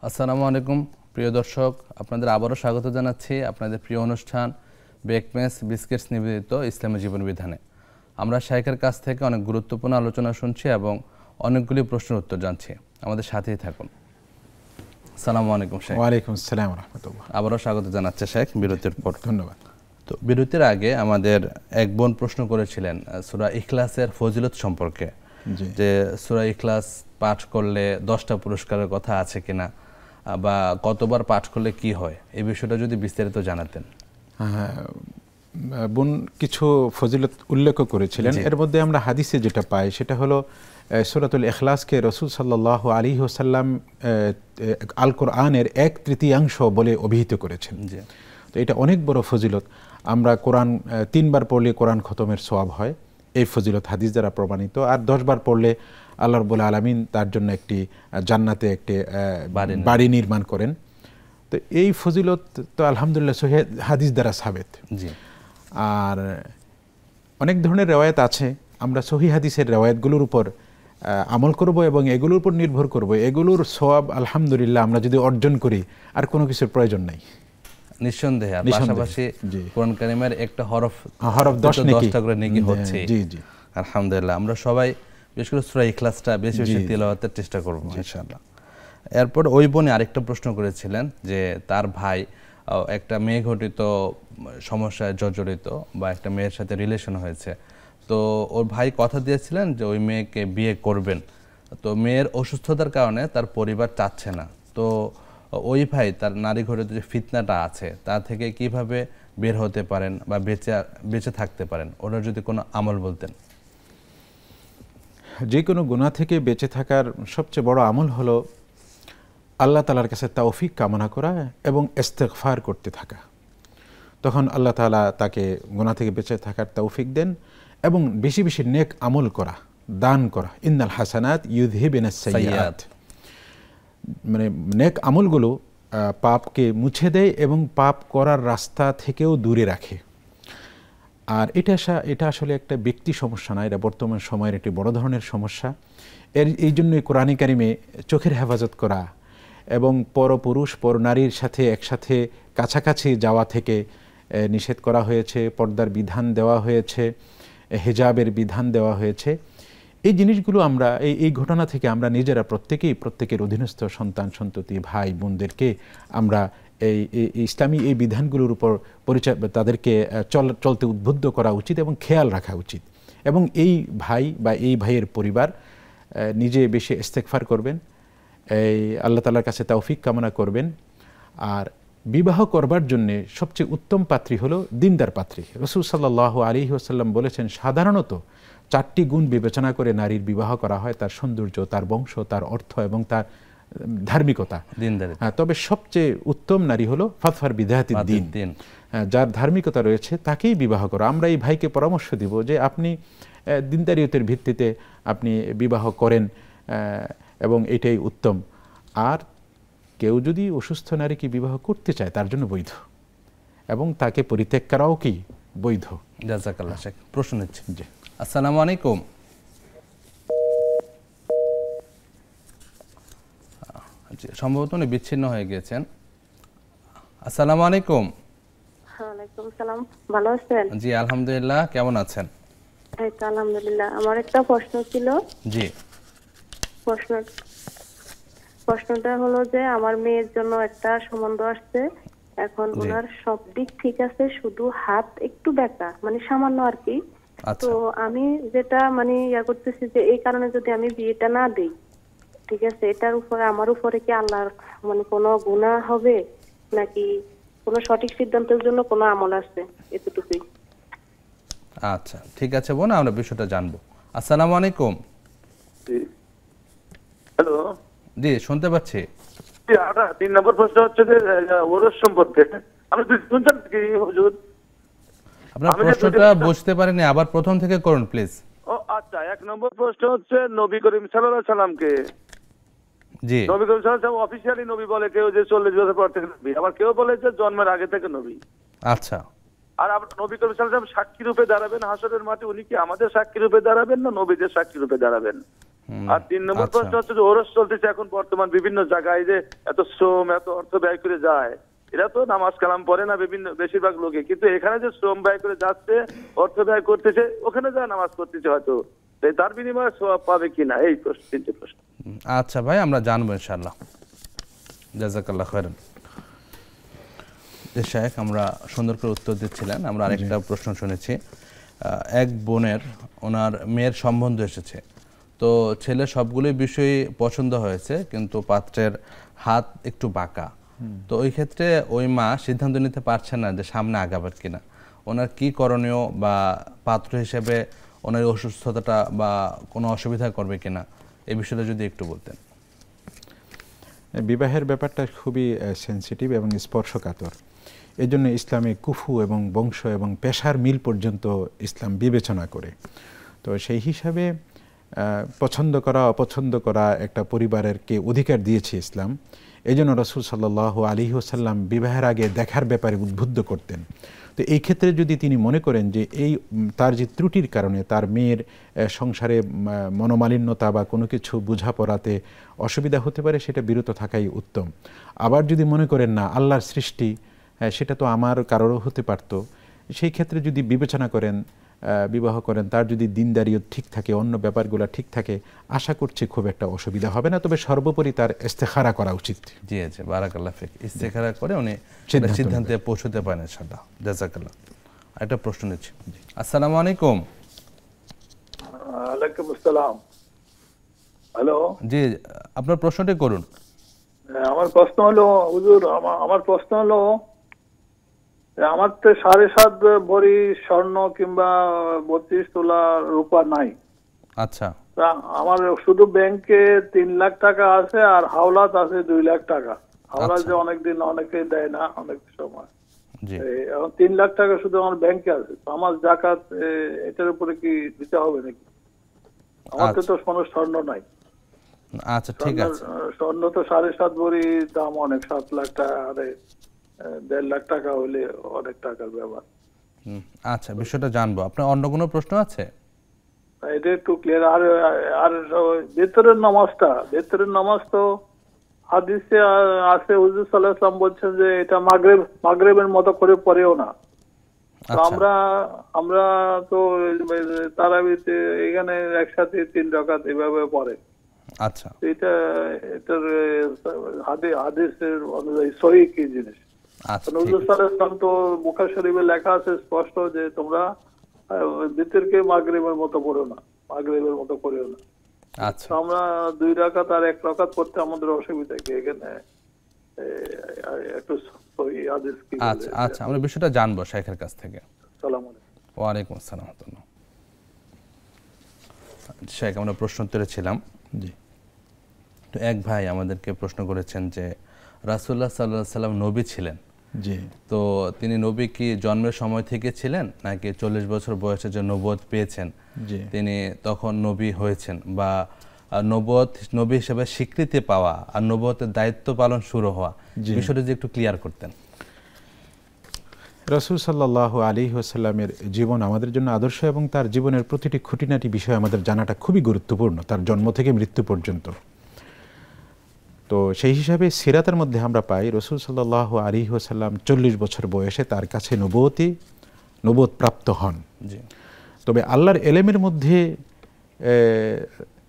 আসসালামু আলাইকুম প্রিয় দর্শক, আপনাদের আবারও স্বাগত জানাচ্ছি আপনাদের প্রিয় অনুষ্ঠান বেকমেন্স বিস্কিটস নিবেদিত ইসলামী জীবন বিধানে। আমরা শাইখের কাছ থেকে অনেক গুরুত্বপূর্ণ আলোচনা শুনছি এবং অনেকগুলি প্রশ্নের উত্তর জানছি। আমাদের সাথেই থাকুন। আসসালামু আলাইকুম শেখ। ওয়ালাইকুম আসসালাম ওয়া রাহমাতুল্লাহ। আবারও স্বাগত জানাচ্ছি শেখ বিরতির পর। ধন্যবাদ। তো বিরতির আগে আমাদের এক বোন প্রশ্ন করেছিলেন সূরা ইখলাসের ফজিলত সম্পর্কে, যে সূরা ইখলাস পাঠ করলে 10টা পুরস্কারের কথা আছে কিনা, বা কতবার পাঠ করলে কি হয়, এই বিষয়টা যদি বিস্তারিত জানাতেন। বোন কিছু ফজিলত উল্লেখ করেছিলেন, এর মধ্যে আমরা হাদিসে যেটা পাই সেটা হলো সূরাতুল ইখলাসকে রাসূল সাল্লাল্লাহু আলাইহি ওয়াসাল্লাম আল কোরআনের 1/3 বলে অভিহিত করেছেন। তো এটা অনেক বড় ফজিলত। আমরা কোরআন 3 বার পড়লে কোরআন খতমের সওয়াব হয়, এই ফজিলত হাদিস দ্বারা প্রমাণিত। আর 10 বার পড়লে আল্লাহ রাব্বুল আলামিন তার জন্য একটি জান্নাতে একটি বাড়ি নির্মাণ করেন। তো এই ফজিলত তো আলহামদুলিল্লাহ সহিহ হাদিস দ্বারা সাবেত। জি। আর অনেক ধরনের রেওয়ায়েত আছে, আমরা সহিহ হাদিসের রেওয়ায়েতগুলোর উপর আমল করব এবং এগুলোর উপর নির্ভর করব। এগুলোর সওয়াব আলহামদুলিল্লাহ আমরা যদি অর্জন করি আর কোনো কিছুর প্রয়োজন নাই নিঃসন্দেহে। আর পাশাপাশি কোরআন কারীমের একটা হরফ 10টা করে নেকি হচ্ছে। জি জি আলহামদুলিল্লাহ। আমরা সবাই বিশেষ করে সূরা ইখলাসটা বেশি বেশি তিলাওয়াতের চেষ্টা করব ইনশাআল্লাহ। এরপর ওই বোনে আরেকটা প্রশ্ন করেছিলেন যে তার ভাই একটা মেয়ে ঘটিত সমস্যায় জর্জরিত বা একটা মেয়ের সাথে রিলেশন হয়েছে, তো ওর ভাই কথা দিয়েছিলেন যে ওই মেয়েকে বিয়ে করবেন, তো মেয়ের অসুস্থতার কারণে তার পরিবার চাচ্ছে না, তো ওই ভাই তার নারী ঘটিত যে ফিতনাটা আছে তা থেকে কিভাবে বের হতে পারেন বা বেঁচে থাকতে পারেন, ওটার যদি কোনো আমল বলতেন। যে কোনো গুনাহ থেকে বেঁচে থাকার সবচেয়ে বড় আমল হলো আল্লাহ তাআলার কাছে তৌফিক কামনা করা এবং ইস্তিগফার করতে থাকা। তখন আল্লাহ তাআলা তাকে গুনাহ থেকে বেঁচে থাকার তৌফিক দেন এবং বেশি বেশি নেক আমল করা, দান করা। ইন্নাল হাসানাত ইউযহিবুনাস সাইয়্যাত, মানে নেক আমলগুলো পাপকে মুছে দেয় এবং পাপ করার রাস্তা থেকেও দূরে রাখে। আর এটা আসলে একটা ব্যক্তি সমস্যা না, এটা বর্তমান সময়ের একটি বড় ধরনের সমস্যা। এই জন্যই কোরআনে কারিমে চোখের হেফাজত করা এবং পরপুরুষ পর নারীর সাথে একসাথে কাছাকাছি যাওয়া থেকে নিষেধ করা হয়েছে, পর্দার বিধান দেওয়া হয়েছে, হিজাবের বিধান দেওয়া হয়েছে। এই জিনিসগুলো আমরা এই ঘটনা থেকে আমরা নিজেরা প্রত্যেকের অধীনস্থ সন্তান সন্ততি ভাই বোনদেরকে আমরা এই ইসলামী এই বিধানগুলোর উপর তাদেরকে চলতে উদ্বুদ্ধ করা উচিত এবং খেয়াল রাখা উচিত। এবং এই ভাই বা এই ভাইয়ের পরিবার নিজে বেশি ইস্তেগফার করবেন, এই আল্লাহ তাআলার কাছে তৌফিক কামনা করবেন। আর বিবাহ করবার জন্যে সবচেয়ে উত্তম পাত্রী হলো দিনদার পাত্রী। রাসূল সাল্লাল্লাহু আলাইহি ওয়াসাল্লাম বলেছেন, সাধারণত 4টি গুণ বিবেচনা করে নারীর বিবাহ করা হয়, তার সৌন্দর্য, তার বংশ, তার অর্থ এবং তার ধার্মিকতা। তবে সবচেয়ে উত্তম নারী হলো ফাদফার বিদায়াতিদ দ্বীন, যার ধার্মিকতা রয়েছে তাকেই বিবাহ করা। আমরা এই ভাইকে পরামর্শ দিব যে আপনি দিনদারিয়তের ভিত্তিতে আপনি বিবাহ করেন এবং এটাই উত্তম। আর কেউ যদি অসুস্থ নারীকে বিবাহ করতে চায় তার জন্য বৈধ এবং তাকে পরিত্যাগ করাও কি বৈধ। জাযাকাল্লাহ শেখ। প্রশ্ন নিচ্ছি। জি, আসসালামু আলাইকুম। সম্ভবত উনি বিচ্ছিন্ন হয়ে গিয়েছেন। আসসালামু আলাইকুম। ওয়ালাইকুম সালাম, ভালো আছেন? জি আলহামদুলিল্লাহ, কেমন আছেন? এই তো আলহামদুলিল্লাহ। আমার একটা প্রশ্ন ছিল। জি। প্রশ্নটা হলো যে আমার মেয়ের জন্য একটা সম্বন্ধ আসছে, এখন ওনার সব দিক ঠিক আছে, শুধু হাত একটু ব্যাকা, মানে সামান্য আর কি। তো আমি যেটা মানে করতেছি যে এই কারণে যদি আমি বিয়েটা না দেই, ঠিক আছে, এটার উপরে আমার উপরে কি আল্লাহর মানে কোনো গুনাহ হবে নাকি কোনো সঠিক সিদ্ধান্তের জন্য কোনো আমল আছে, এতটুকুই। আচ্ছা ঠিক আছে বোন, আমরা বিষয়টা জানবো। আসসালামু আলাইকুম। হ্যালো। জি শুনতে পাচ্ছি। 3 নম্বর প্রশ্ন হচ্ছে যে ওরস সম্পর্কে। আপনি শুনছেন কি হুজুর? আপনার প্রশ্নটা বুঝতে পারিনি, আবার প্রথম থেকে করুন প্লিজ। ও আচ্ছা, 1 নম্বর প্রশ্ন হচ্ছে নবী করিম সাল্লাল্লাহু আলাইহি সাল্লামকে, জি নবী করিম সাল্লাল্লাহু আলাইহি সাল্লাম অফিশিয়ালি নবী বলে, কেউ যে 40 বছর পর থেকে নবী, আবার কেউ বলে যে জন্মের আগে থেকে নবী। আচ্ছা। আর নবী করিম সাল্লাল্লাহু আলাইহি সাল্লাম সাক্ষী রূপে দাঁড়াবেন হাসরের মাঠে, উনি কি আমাদের সাক্ষী রূপে দাঁড়াবেন না নবীদের সাক্ষী রূপে দাঁড়াবেন? আর 3 নম্বর প্রশ্ন হচ্ছে যে ওরস চলতেছে এখন বর্তমান বিভিন্ন জায়গায়, যে এত শ্রম এত অর্থ ব্যয় করে যায়, এরা তো নামাজ কালাম পড়ে না বেশিরভাগ লোকে, কিন্তু এখানে যে শ্রম ব্যয় করে যাচ্ছে, অর্থ ব্যয় করতেছে, ওখানে যা নামাজ পড়তেছে হয়তো, তার বিনিময়ে সওয়াব পাবে কিনা, এই প্রশ্ন 3টে প্রশ্ন। আচ্ছা ভাই, আমরা জানবো ইনশাআল্লাহ। জাযাকাল্লাহ খাইরান। শেখ আমরা সুন্দর করে উত্তর দিচ্ছিলেন। আমরা আরেকটা প্রশ্ন শুনেছি, এক বোনের ওনার মেয়ের সম্বন্ধ এসেছে, তো ছেলে সবগুলোই বিষয় পছন্দ হয়েছে কিন্তু পাত্রের হাত একটু বাঁকা, তো ওই ক্ষেত্রে ওই মা সিদ্ধান্ত নিতে পারছে না যে সামনে আগাবার কিনা, ওনার কি করণীয় বা পাত্র হিসেবে ওনার অসুস্থতাটা বা কোনো অসুবিধা করবে কিনা, এই বিষয়টা যদি একটু বলতেন। বিবাহের ব্যাপারটা খুবই সেন্সিটিভ এবং স্পর্শকাতর। এই জন্য ইসলামে কুফু এবং বংশ এবং পেশার মিল পর্যন্ত ইসলাম বিবেচনা করে। তো সেই হিসাবে পছন্দ করা অপছন্দ করা একটা পরিবারের কে অধিকার দিয়েছে ইসলাম। এই জন্য রসুল সাল্লাল্লাহু আলাইহি ওয়াসাল্লাম বিবাহের আগে দেখার ব্যাপারে উদ্বুদ্ধ করতেন। তো এই ক্ষেত্রে যদি তিনি মনে করেন যে এই তার যে ত্রুটির কারণে তার মেয়ের সংসারে মনোমালিন্যতা বা কোনো কিছু বোঝাপড়াতে অসুবিধা হতে পারে, সেটা বিরত থাকাই উত্তম। আবার যদি মনে করেন না আল্লাহর সৃষ্টি, সেটা তো আমার কারোরও হতে পারতো, সেই ক্ষেত্রে যদি বিবেচনা করেন, বিবাহ করেন, তার যদি দিনদারিও ঠিক থাকে, অন্য ব্যাপারগুলো ঠিক থাকে, আশা করছি খুব একটা অসুবিধা হবে না। তবে সর্বোপরি তার ইস্তেখারা করা উচিত। জি আছে, বারাকাল্লাহ ফিক। ইস্তেখারা করে উনি সিদ্ধান্তে পৌঁছতে পারেন ইনশাআল্লাহ। জাযাকাল্লাহ। একটা প্রশ্ন নিচ্ছি। আসসালামু আলাইকুম। ওয়ালাইকুম আসসালাম। হ্যালো, জি আপনার প্রশ্নটি করুন। আমার প্রশ্ন হলো হুজুর, আমার প্রশ্ন হলো আমার তো 7.5 ভরি স্বর্ণ কিংবা 32 তোলা রূপা নাই। আচ্ছা, আমার শুধু ব্যাংকে 3 লাখ টাকা আছে আর হাওলাত আছে 2 লাখ টাকা। হাওলাত যে অনেকদিন অনেকে দেয় না, অনেক সময়। এখন 3 লাখ টাকা শুধু আমার ব্যাংকে আছে। আমার যাকাত এটার উপরে কি দিতে হবে নাকি? আমার তো কোনো স্বর্ণ নাই। আচ্ছা ঠিক আছে। স্বর্ণ তো 7.5 ভরি দাম, অনেক 7 লাখ টাকা, 1.5 লাখ টাকা হলে অনেক টাকার ব্যাপার। আচ্ছা, বিষয়টা জানবো। আপনার অন্য কোনো প্রশ্ন আছে? এটা একটু ক্লিয়ার। আর বেতরের নামাজ তো হাদিসে আছে, হুজুর সাল্লাল্লাহু আলাইহি ওয়াসাল্লাম বলছেন যে এটা মাগরিবের মতো করে পড়েও না। আমরা তো তারাবিতে এখানে একসাথে 3 রাকাত এভাবে পড়ে। আচ্ছা, এটার হাদিসের অনুযায়ী সহিহ কি জিনিস? হুজুর সাল্লাল্লাহু আলাইহি ওয়াসাল্লাম তো বুখারী শরীফে লেখা আছে স্পষ্ট যে তোমরা বিতরকে মাগরিবের মতো পড়ো না, মাগরিবের মতো পড়িও না। আচ্ছা, আমরা 2 রাকাত আর 1 রাকাত পড়তে আমাদের অসুবিধা কি এখানে? একটু সহিহ হাদিস কি? আচ্ছা আচ্ছা, আমরা বিষয়টা জানবো শেখের কাছ থেকে। আসসালামু আলাইকুম। ওয়া আলাইকুম আসসালাম। শেখ, আমরা প্রশ্ন উত্তরে ছিলাম। জি। তো এক ভাই আমাদেরকে প্রশ্ন করেছেন যে রাসূলুল্লাহ সাল্লাল্লাহু আলাইহি ওয়াসাল্লাম নবী ছিলেন। জি। তো তিনি নবী কি জন্মের সময় থেকে ছিলেন, নাকি 40 বছর বয়সে যে নবুয়ত পেয়েছেন তিনি তখন নবী হয়েছেন, বা নবী হিসেবে স্বীকৃতি পাওয়া আর নবুয়তের দায়িত্ব পালন শুরু হওয়া, বিষয়টা যদি একটু ক্লিয়ার করতেন। রাসূল সাল্লাল্লাহু আলাইহি ওয়াসাল্লামের জীবন আমাদের জন্য আদর্শ এবং তার জীবনের প্রতিটি খুঁটিনাটি বিষয় আমাদের জানাটা খুবই গুরুত্বপূর্ণ, তার জন্ম থেকে মৃত্যু পর্যন্ত। তো সেই হিসাবে সিরাতের মধ্যে আমরা পাই রাসূল সাল্লাল্লাহু আলাইহি ওয়াসাল্লাম 40 বছর বয়সে তার কাছে নবুয়ত প্রাপ্ত হন। তবে আল্লাহর এলেমের মধ্যে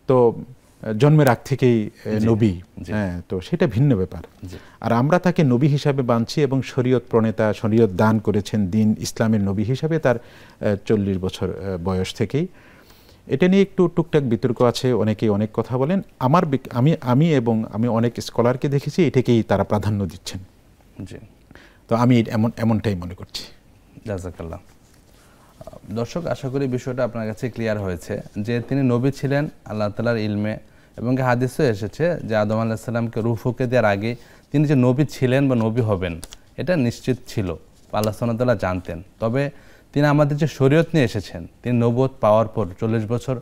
তো জন্মের আগ থেকেই নবী, হ্যাঁ, তো সেটা ভিন্ন ব্যাপার। আর আমরা তাকে নবী হিসাবে মানছি এবং শরীয়ত প্রণেতা, শরীয়ত দান করেছেন, দিন ইসলামের নবী হিসাবে তার 40 বছর বয়স থেকেই। এটা নিয়ে একটু টুকটাক বিতর্ক আছে, অনেকেই অনেক কথা বলেন। আমি অনেক স্কলারকে দেখেছি এটাকেই তারা প্রাধান্য দিচ্ছেন। তো আমি এমনটাই মনে করছি। জাযাকাল্লাহ। দর্শক, আশা করি বিষয়টা আপনার কাছে ক্লিয়ার হয়েছে যে তিনি নবী ছিলেন আল্লাহ তাআলার ইলমে, এবং হাদিসে এসেছে যে আদম আলাইহিস সালামকে রূহ ফুঁকে দেওয়ার আগে তিনি যে নবী ছিলেন বা নবী হবেন এটা নিশ্চিত ছিল, আল্লাহ সুবহানাহু ওয়া তাআলা জানতেন। তবে তিনি আমাদের যে শরীয়ত নিয়ে এসেছেন, তিনি নবুয়ত পাওয়ার পর 40 বছর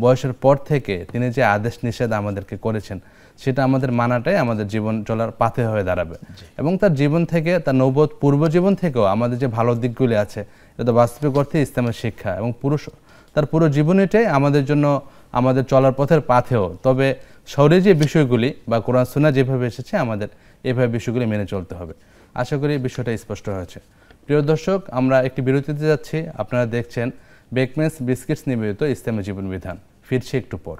বয়সের পর থেকে তিনি যে আদেশ নিষেধ আমাদেরকে করেছেন সেটা আমাদের মানাটাই আমাদের জীবন চলার পাথে হয়ে দাঁড়াবে। এবং তার জীবন থেকে, তার নবুয়ত পূর্ব জীবন থেকেও আমাদের যে ভালো দিকগুলি আছে এটা বাস্তবিক অর্থে ইসলামের শিক্ষা, এবং তার পুরো জীবনীটাই আমাদের জন্য আমাদের চলার পথের পাথেও। তবে শরীরে যে বিষয়গুলি বা কোরআন সুন্নাহ যেভাবে এসেছে আমাদের এইভাবে বিষয়গুলি মেনে চলতে হবে। আশা করি বিষয়টা স্পষ্ট হয়েছে। প্রিয় দর্শক, আমরা একটি বিরতিতে যাচ্ছি। আপনারা দেখছেন বেকমেন্স বিস্কিটস নিবেদিত ইসলামী জীবন বিধান। ফিরছি একটু পর।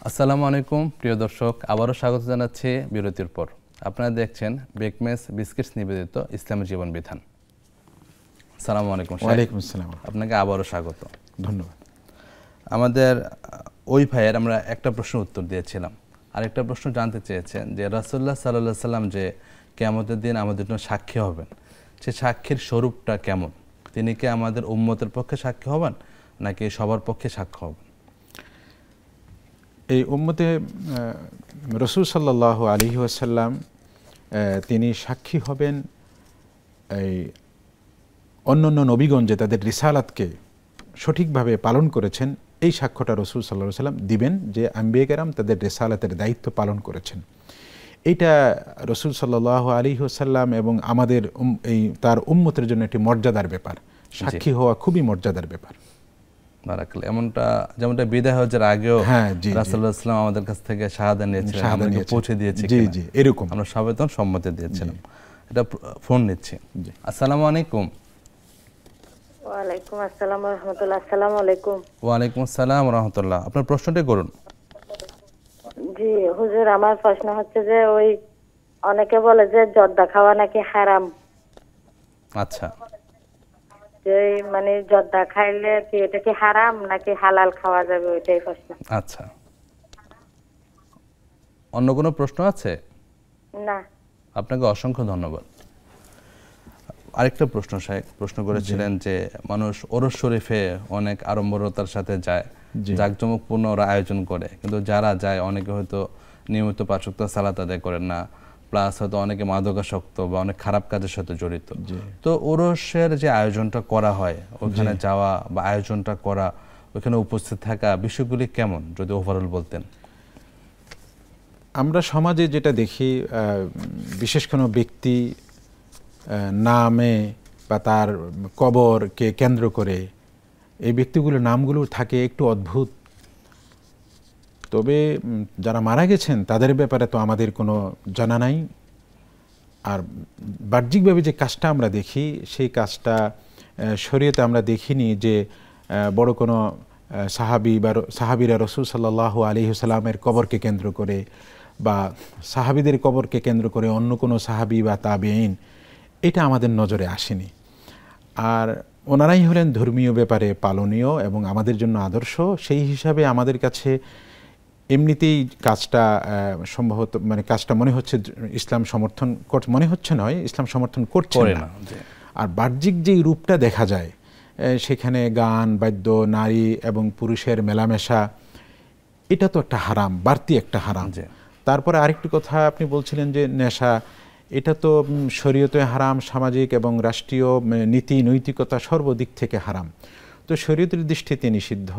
আসসালামু আলাইকুম প্রিয় দর্শক, আবারও স্বাগত জানাচ্ছি বিরতির পর। আপনারা দেখছেন বেকমেন্স বিস্কিটস নিবেদিত ইসলামী জীবন বিধান। আসসালামু আলাইকুম। ওয়ালাইকুম আসসালাম। আপনাকে আবারও স্বাগত। ধন্যবাদ। আমাদের ওই ভাইয়ের আমরা একটা প্রশ্ন উত্তর দিয়েছিলাম, আরেকটা প্রশ্ন জানতে চেয়েছেন যে রাসূলুল্লাহ সাল্লাল্লাহু আলাইহি ওয়াসাল্লাম যে কিয়ামতের দিন আমাদের জন্য সাক্ষী হবেন, সে সাক্ষীর স্বরূপটা কেমন? তিনি কি আমাদের উম্মতের পক্ষে সাক্ষী হবেন নাকি সবার পক্ষে সাক্ষ্য হবেন? এই উম্মতে রাসূল সাল্লাল্লাহু আলাইহি ওয়াসাল্লাম তিনি সাক্ষী হবেন এই অন্যান্য নবীগণ যে তাদের রিসালাতকে সঠিকভাবে পালন করেছেন, এই সাক্ষ্যটা রাসূল সাল্লাল্লাহু আলাইহি ওয়াসাল্লাম দিবেন যে আম্বিয়া কেরাম তাদের রিসালাতের দায়িত্ব পালন করেছেন। এইটা রাসূল সাল্লাল্লাহু আলাইহি ওয়াসাল্লাম এবং আমাদের এই তার উম্মতের জন্য একটি মর্যাদার ব্যাপার। সাক্ষী হওয়া খুবই মর্যাদার ব্যাপার। বারাকাল্লাহ। যেমনটা বিদায় হওয়ার আগেও রাসূলুল্লাহ সাল্লাল্লাহু আলাইহি ওয়াসাল্লাম আমাদের কাছ থেকে শাহাদা নিয়েছিলেন, আমাদেরকে পৌঁছে দিয়েছে। জি জি, এরকম আমরা সবাই তখন সম্মতি দিয়েছিলাম। এটা ফোন নিচ্ছি। আসসালামু আলাইকুম। ওয়ালাইকুম আসসালাম ওয়া রাহমাতুল্লাহ। আসসালামু আলাইকুম। ওয়া আলাইকুম আসসালাম ওয়া রাহমাতুল্লাহ। আপনার প্রশ্নটি করুন। জি হুজুর, আমার প্রশ্ন হচ্ছে যে ওই অনেকে বলে যে জর্দা খাওয়া নাকি হারাম। আচ্ছা, যে মানে জর্দা খাইলে কি এটা কি হারাম নাকি হালাল খাওয়া যাবে, ওইটাই প্রশ্ন। আচ্ছা, অন্য কোনো প্রশ্ন আছে? না। আপনাকে অসংখ্য ধন্যবাদ। আরেকটা প্রশ্ন শাইখ প্রশ্ন করেছিলেন যে মানুষ ওরস শরীফে অনেক আড়ম্বরতার সাথে যায়, জাঁকজমকপূর্ণ ওরা আয়োজন করে, কিন্তু যারা যায় অনেকে হয়তো নিয়মিত ৫ ওয়াক্ত সালাত আদায় করেন না, প্লাস হয়তো অনেকে মাদকাসক্ত বা অনেক খারাপ কাজের সাথে জড়িত। তো ওরসের যে আয়োজনটা করা হয়, ওখানে যাওয়া বা আয়োজনটা করা, ওখানে উপস্থিত থাকা, বিষয়গুলি কেমন যদি ওভারঅল বলতেন। আমরা সমাজে যেটা দেখি, বিশেষ কোনো ব্যক্তি নামে বা তার কবরকে কেন্দ্র করে এই ব্যক্তিগুলোর নামগুলো থাকে একটু অদ্ভুত। তবে যারা মারা গেছেন তাদের ব্যাপারে তো আমাদের কোনো জানা নাই। আর বাহ্যিকভাবে যে কাজটা আমরা দেখি, সেই কাজটা শরীয়তে আমরা দেখিনি যে বড় কোনো সাহাবীরা রাসূল সাল্লাল্লাহু আলাইহি ওয়াসাল্লামের কবরকে কেন্দ্র করে বা সাহাবীদের কবরকে কেন্দ্র করে অন্য কোনো সাহাবী বা তাবেঈন, এটা আমাদের নজরে আসেনি। আর ওনারাই হলেন ধর্মীয় ব্যাপারে পালনীয় এবং আমাদের জন্য আদর্শ। সেই হিসাবে আমাদের কাছে এমনিতেই কাজটা সম্ভবত কাজটা মনে হচ্ছে ইসলাম সমর্থন মনে হচ্ছে নয়, ইসলাম সমর্থন করছে না। আর বাহ্যিক যেই রূপটা দেখা যায়, সেখানে গান বাদ্য, নারী এবং পুরুষের মেলামেশা, এটা তো একটা হারাম, বাড়তি একটা হারাম। তারপরে আরেকটি কথা আপনি বলছিলেন যে নেশা, এটা তো শরীয়তে হারাম, সামাজিক এবং রাষ্ট্রীয় নীতি নৈতিকতা সর্বদিক থেকে হারাম। তো শরীয়তের দৃষ্টিতে নিষিদ্ধ,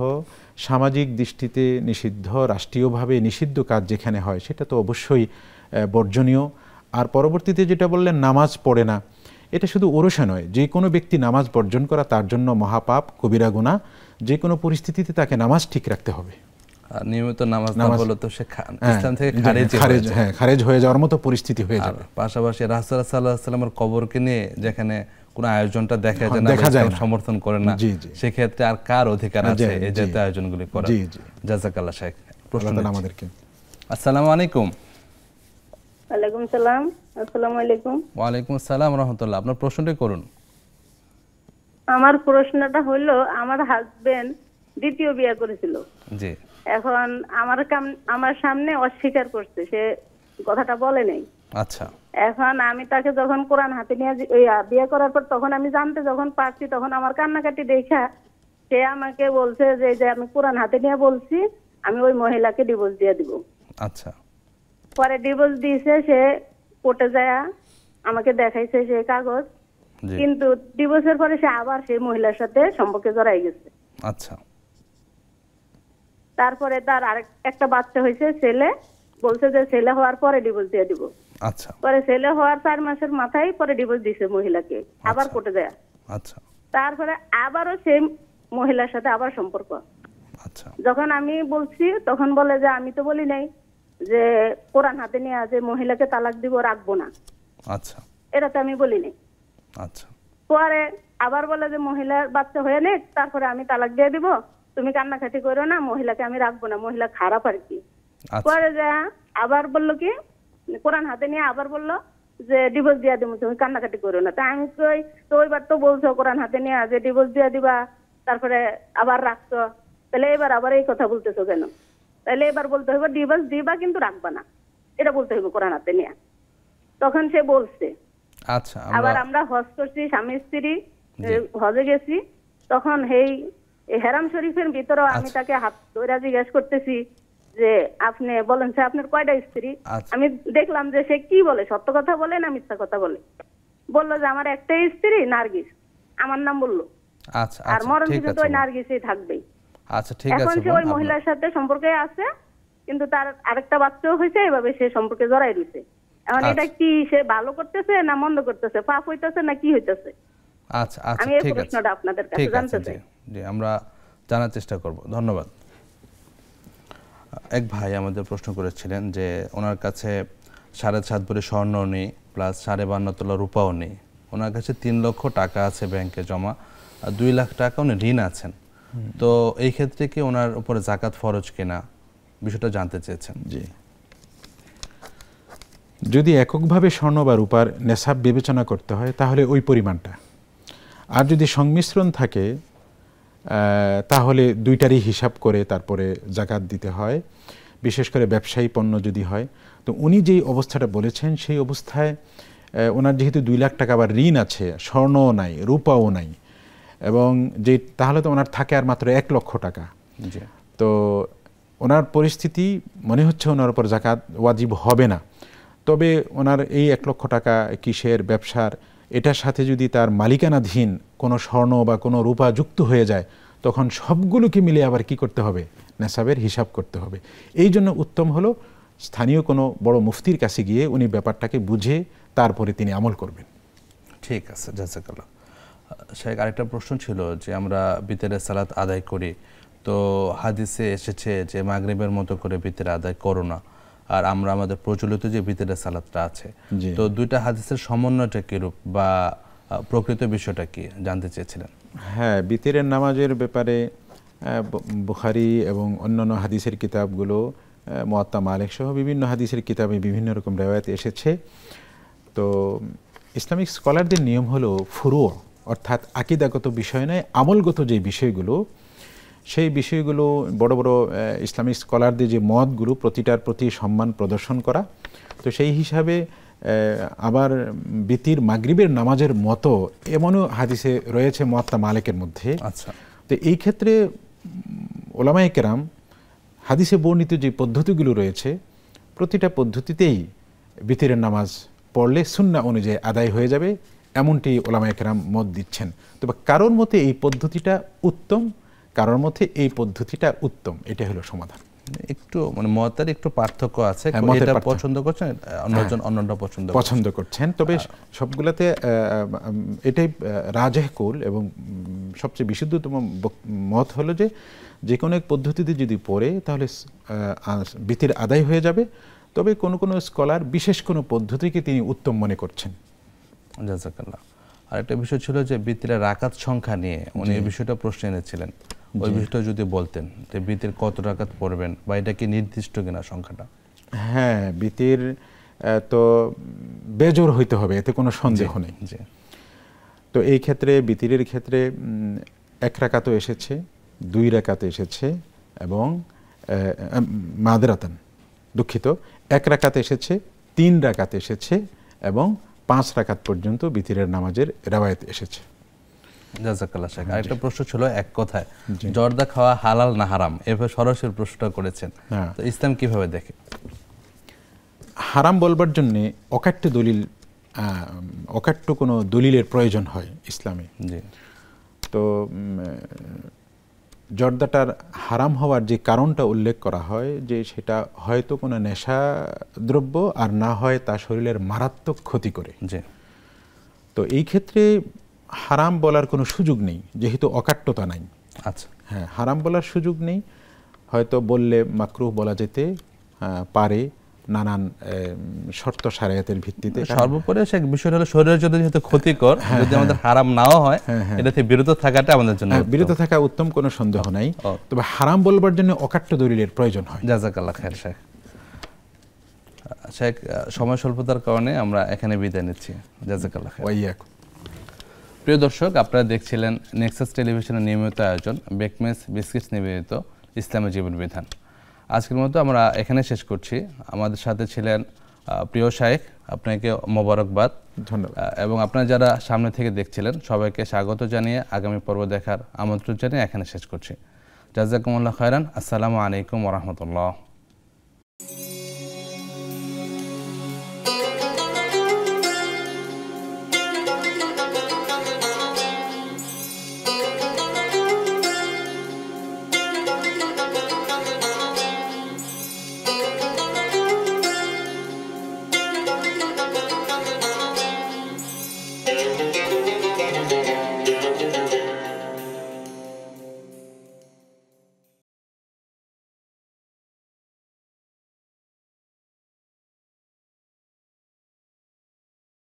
সামাজিক দৃষ্টিতে নিষিদ্ধ, রাষ্ট্রীয়ভাবে নিষিদ্ধ কাজ যেখানে হয় সেটা তো অবশ্যই বর্জনীয়। আর পরবর্তীতে যেটা বললেন নামাজ পড়ে না, এটা শুধু ওরসে নয়, যে কোনো ব্যক্তি নামাজ বর্জন করা তার জন্য মহাপাপ, কবিরা গুনাহ। যে কোনো পরিস্থিতিতে তাকে নামাজ ঠিক রাখতে হবে। নিয়মিত নামাজ না পড়লে তো সে ইসলাম থেকে খারেজ হয়ে যাওয়ার মতো পরিস্থিতি হয়ে যাবে। পাশাপাশি রাসূল সাল্লাল্লাহু আলাইহি ওয়াসাল্লামের কবরকে নিয়ে যেখানে কোনো আয়োজনটা দেখা যায় না, সমর্থন করে না, সেক্ষেত্রে আর কার অধিকার আছে এই জাতীয় আয়োজনগুলি করার? জাযাকাল্লাহ শাইখ। প্রশ্ন আমাদেরকে। আসসালামু আলাইকুম। ওয়ালাইকুম সালাম। আসসালামু আলাইকুম। ওয়া আলাইকুম আসসালাম ওয়া রাহমাতুল্লাহ। আপনার প্রশ্নটি করুন। আমার প্রশ্নটা হলো, আমার হাজবেন্ড দ্বিতীয় বিয়ে করেছিল। জি। এখন আমার সামনে অস্বীকার করছে, সে কথাটা বলে নাই। আচ্ছা। এখন আমি তাকে যখন কোরআন হাতে নিয়ে বিয়ে করার পর তখন আমি জানতে যখন পারছি, তখন আমার কান্নাকাটি দেখা সে আমাকে বলছে যে আমি কোরআন হাতে নিয়ে বলছি আমি ওই মহিলাকে ডিভোর্স দিয়ে দিব। আচ্ছা। পরে ডিভোর্স দিয়েছে, সে কোর্টে যায় আমাকে দেখাইছে সে কাগজ, কিন্তু ডিভোর্সের পরে সে আবার সেই মহিলার সাথে সম্পর্কে জড়াই গেছে। আচ্ছা। তারপরে তার একটা বাচ্চা হয়েছে, ছেলে, বলছে যে ছেলে হওয়ার পরে ডিভোর্স দিয়ে দিব। আচ্ছা। পরে ছেলে হওয়ার 4 মাসের মাথায় পরে ডিভোর্স দিয়েছে মহিলাকে, আবার কোর্টে যায়। আচ্ছা। তারপরে আবারও সেই মহিলার সাথে আবার সম্পর্ক। আচ্ছা। যখন আমি বলছি তখন বলে যে আমি তো বলি নাই যে কোরআন হাতে নিয়ে যে মহিলাকে তালাক দিব, রাখবো না। আচ্ছা। এটা তো আমি বলি নাই। আচ্ছা। পরে আবার বলে যে মহিলার বাচ্চা হয়ে নেক, তারপরে আমি তালাক দিয়ে দিব, তুমি কান্নাকাটি করো না, মহিলাকে আমি রাখবো না, মহিলা খারাপ আর কি। পরে যা আবার বললো কি কোরআন হাতে নিয়ে আবার বললো যে ডিভোর্স দিয়ে দিব, তুমি কান্নাকাটি করো না। তা আমি তো ওইবার তো বলছো কোরআন হাতে নিয়ে যে ডিভোর্স দিয়ে দিবা, তারপরে আবার রাখছো, তাহলে এবার আবার এই কথা বলতেছো কেন? তাহলে এবার বলতে হবে ডিভোর্স দিবা কিন্তু রাখবা না, এটা বলতে হবে কোরআন হাতে নিয়ে। তখন সে বলছে। আচ্ছা। আবার আমরা হজ করছি, স্বামী স্ত্রী হজে গেছি, তখন এই হেরাম শরীফের ভিতরেও আমি তাকে হাত ধরে জিজ্ঞেস করতেছি যে আপনি বলেন সে আপনার কয়টা স্ত্রী? আমি দেখলাম যে সে কি বলে, সত্য কথা বলে না মিথ্যা কথা বলে। বললো যে আমার একটাই স্ত্রী নার্গিস। আমার নাম বললো। আচ্ছা আর মরণ ঠিক পর্যন্ত আছে ওই নার্গিসই থাকবে। আচ্ছা ঠিক আছে এখন সে ওই মহিলার সাথে সম্পর্কে আছে, কিন্তু তার আরেকটা বাচ্চাও হয়েছে, এভাবে সে সম্পর্কে জড়াই দিছে। এখন এটা কি সে ভালো করতেছে না মন্দ করতেছে, পাপ হইতেছে না কি হইতেছে? আচ্ছা আচ্ছা আমি এই ঠিক আছে, প্রশ্নটা আপনাদের কাছে জানতে চাই। জি আমরা জানার চেষ্টা করব, ধন্যবাদ। এক ভাই আমাদের প্রশ্ন করেছিলেন যে ওনার কাছে 7.5 ভরি স্বর্ণ নেই, প্লাস 52.5 তোলা রূপাও নেই, ওনার কাছে 3 লক্ষ টাকা আছে ব্যাংকে জমা, আর 2 লাখ টাকা উনি ঋণ আছেন। তো এই ক্ষেত্রে কি ওনার উপরে যাকাত ফরজ কিনা, বিষয়টা জানতে চেয়েছেন। জি, যদি এককভাবে স্বর্ণ বা রূপার নেশাব বিবেচনা করতে হয় তাহলে ওই পরিমাণটা, আর যদি সংমিশ্রণ থাকে তাহলে দুইটারই হিসাব করে তারপরে যাকাত দিতে হয়, বিশেষ করে ব্যবসায়ী পণ্য যদি হয়। তো উনি যেই অবস্থাটা বলেছেন সেই অবস্থায় ওনার যেহেতু 2 লাখ টাকা আবার ঋণ আছে, স্বর্ণও নাই রূপাও নাই, এবং যে তাহলে তো ওনার থাকে আর মাত্র 1 লক্ষ টাকা। তো ওনার পরিস্থিতি মনে হচ্ছে ওনার উপর যাকাত ওয়াজিব হবে না। তবে ওনার এই 1 লক্ষ টাকা কিসের ব্যবসার, এটার সাথে যদি তার মালিকানাধীন কোনো স্বর্ণ বা কোনো রূপা যুক্ত হয়ে যায় তখন সবগুলোকে মিলে আবার কি করতে হবে, নেশাবের হিসাব করতে হবে। এই জন্য উত্তম হলো স্থানীয় কোনো বড় মুফতির কাছে গিয়ে উনি ব্যাপারটাকে বুঝে তারপরে তিনি আমল করবেন। ঠিক আছে, জাযাকাল্লাহ। শেখ, আরেকটা প্রশ্ন ছিল যে আমরা বিতরের সালাত আদায় করি, তো হাদিসে এসেছে যে মাগরিবের মতো করে বিতর আদায় করো না, আর আমরা আমাদের প্রচলিত যে বিতরের সালাতটা আছে, তো দুইটা হাদিসের সমন্বয়টা কিরূপ বা প্রকৃত বিষয়টা কি জানতে চেয়েছিলেন। হ্যাঁ, বিতরের নামাজের ব্যাপারে বুখারী এবং অন্যান্য হাদিসের কিতাবগুলো, মুয়াত্তা মালিক সহ বিভিন্ন হাদিসের কিতাবে বিভিন্ন রকম রিওয়ায়াত এসেছে। তো ইসলামিক স্কলারদের নিয়ম হলো ফুরু, অর্থাৎ আকীদাগত বিষয় নয়, আমলগত যে বিষয়গুলো, সেই বিষয়গুলো বড় বড় ইসলামিক স্কলারদের যে মতগুলো প্রতিটার প্রতি সম্মান প্রদর্শন করা। তো সেই হিসাবে আবার বিতির মাগরিবের নামাজের মতো এমনও হাদিসে রয়েছে মুয়াত্তা মালিকের মধ্যে। আচ্ছা, তো এই ক্ষেত্রে উলামায়ে কেরাম হাদিসে বর্ণিত যে পদ্ধতিগুলো রয়েছে প্রতিটা পদ্ধতিতেই বিতিরের নামাজ পড়লে সুন্নাহ অনুযায়ী আদায় হয়ে যাবে, এমনটি উলামায়ে কেরাম মত দিচ্ছেন। তবে কারোর মতে এই পদ্ধতিটা উত্তম, কারোর মতে এই পদ্ধতিটা উত্তম, এটা হলো সমাধান। একটু মানে মতের একটু পার্থক্য আছে, এটা পছন্দ করছেন, অন্যটা পছন্দ করছেন। তবে সবগুলাতে এটাই রাজেহ কৌল এবং সবচেয়ে বিশুদ্ধতম মত হলো যে কোনো এক পদ্ধতিতে যদি পড়ে তাহলে বিতির আদায় হয়ে যাবে। তবে কোনো কোনো স্কলার বিশেষ কোনো পদ্ধতিকে তিনি উত্তম মনে করছেন। জাযাকাল্লাহ। আর একটা বিষয় ছিল যে বিতিরের রাকাত সংখ্যা নিয়ে উনি এই বিষয়টা প্রশ্ন এনেছিলেন, ওই বিষয়টা যদি বলতেন যে বিতির কত রাকাত পড়বেন বা এটা কি নির্দিষ্ট কিনা সংখ্যাটা। হ্যাঁ, বিতির তো বেজোর হইতে হবে, এতে কোনো সন্দেহ নেই। তো এই ক্ষেত্রে বিতিরের ক্ষেত্রে 1 রাকাতও এসেছে, 2 রাকাত এসেছে এবং মাদরাতান, দুঃখিত, 1 রাকাত এসেছে, 3 রাকাত এসেছে এবং 5 রাকাত পর্যন্ত বিতিরের নামাজের রিওয়ায়াত এসেছে। জাযাকাল্লাহ শেখ। আরেকটা প্রশ্ন ছিল এক কথায়, জর্দা খাওয়া হালাল না হারাম, এভাবে সরাসরি প্রশ্নটা করেছেন, তো ইসলাম কিভাবে দেখে? হারাম বলবার জন্য অকাট্য কোনো দলিলের প্রয়োজন হয় ইসলামে। তো জর্দাটার হারাম হওয়ার যে কারণটা উল্লেখ করা হয় যে সেটা হয়তো কোনো নেশা দ্রব্য আর না হয় তা শরীরের মারাত্মক ক্ষতি করে। তো এই ক্ষেত্রে হারাম বলার কোনো সুযোগ নেই, যেহেতু অকাট্যতা নাই। আচ্ছা, হ্যাঁ, হারাম বলার সুযোগ নেই। হয়তো বললে মাকরুহ বলা যেতে পারে নানান শর্ত শারিয়াতের ভিত্তিতে। সর্বোপরি সে বিষয়টা হলো শরীরের জন্য যেহেতু ক্ষতিকর, যদি আমাদের হারাম নাও হয় এটা থেকে বিরত থাকাটা আমাদের জন্য বিরত থাকা উত্তম, কোনো সন্দেহ নাই। তবে হারাম বলবার জন্য অকাট্য দলিলের প্রয়োজন হয়। জাযাকাল্লাহ খায়ের শেখ। শেখ, সময় স্বল্পতার কারণে আমরা এখানে বিদায় নিচ্ছি। জাযাকাল্লাহ খায়ের। প্রিয় দর্শক, আপনারা দেখছিলেন নেক্সাস টেলিভিশনের নিয়মিত আয়োজন বেকমেস বিস্কিটস নিবেদিত ইসলামী জীবন বিধান। আজকের মতো আমরা এখানে শেষ করছি। আমাদের সাথে ছিলেন প্রিয় শাইখ, আপনাকে মোবারকবাদ, ধন্যবাদ। এবং আপনারা যারা সামনে থেকে দেখছিলেন সবাইকে স্বাগত জানিয়ে আগামী পর্ব দেখার আমন্ত্রণ জানিয়ে এখানে শেষ করছি। জাযাকুমুল্লাহ খায়রান। আসসালামু আলাইকুম ওয়া রাহমাতুল্লাহ।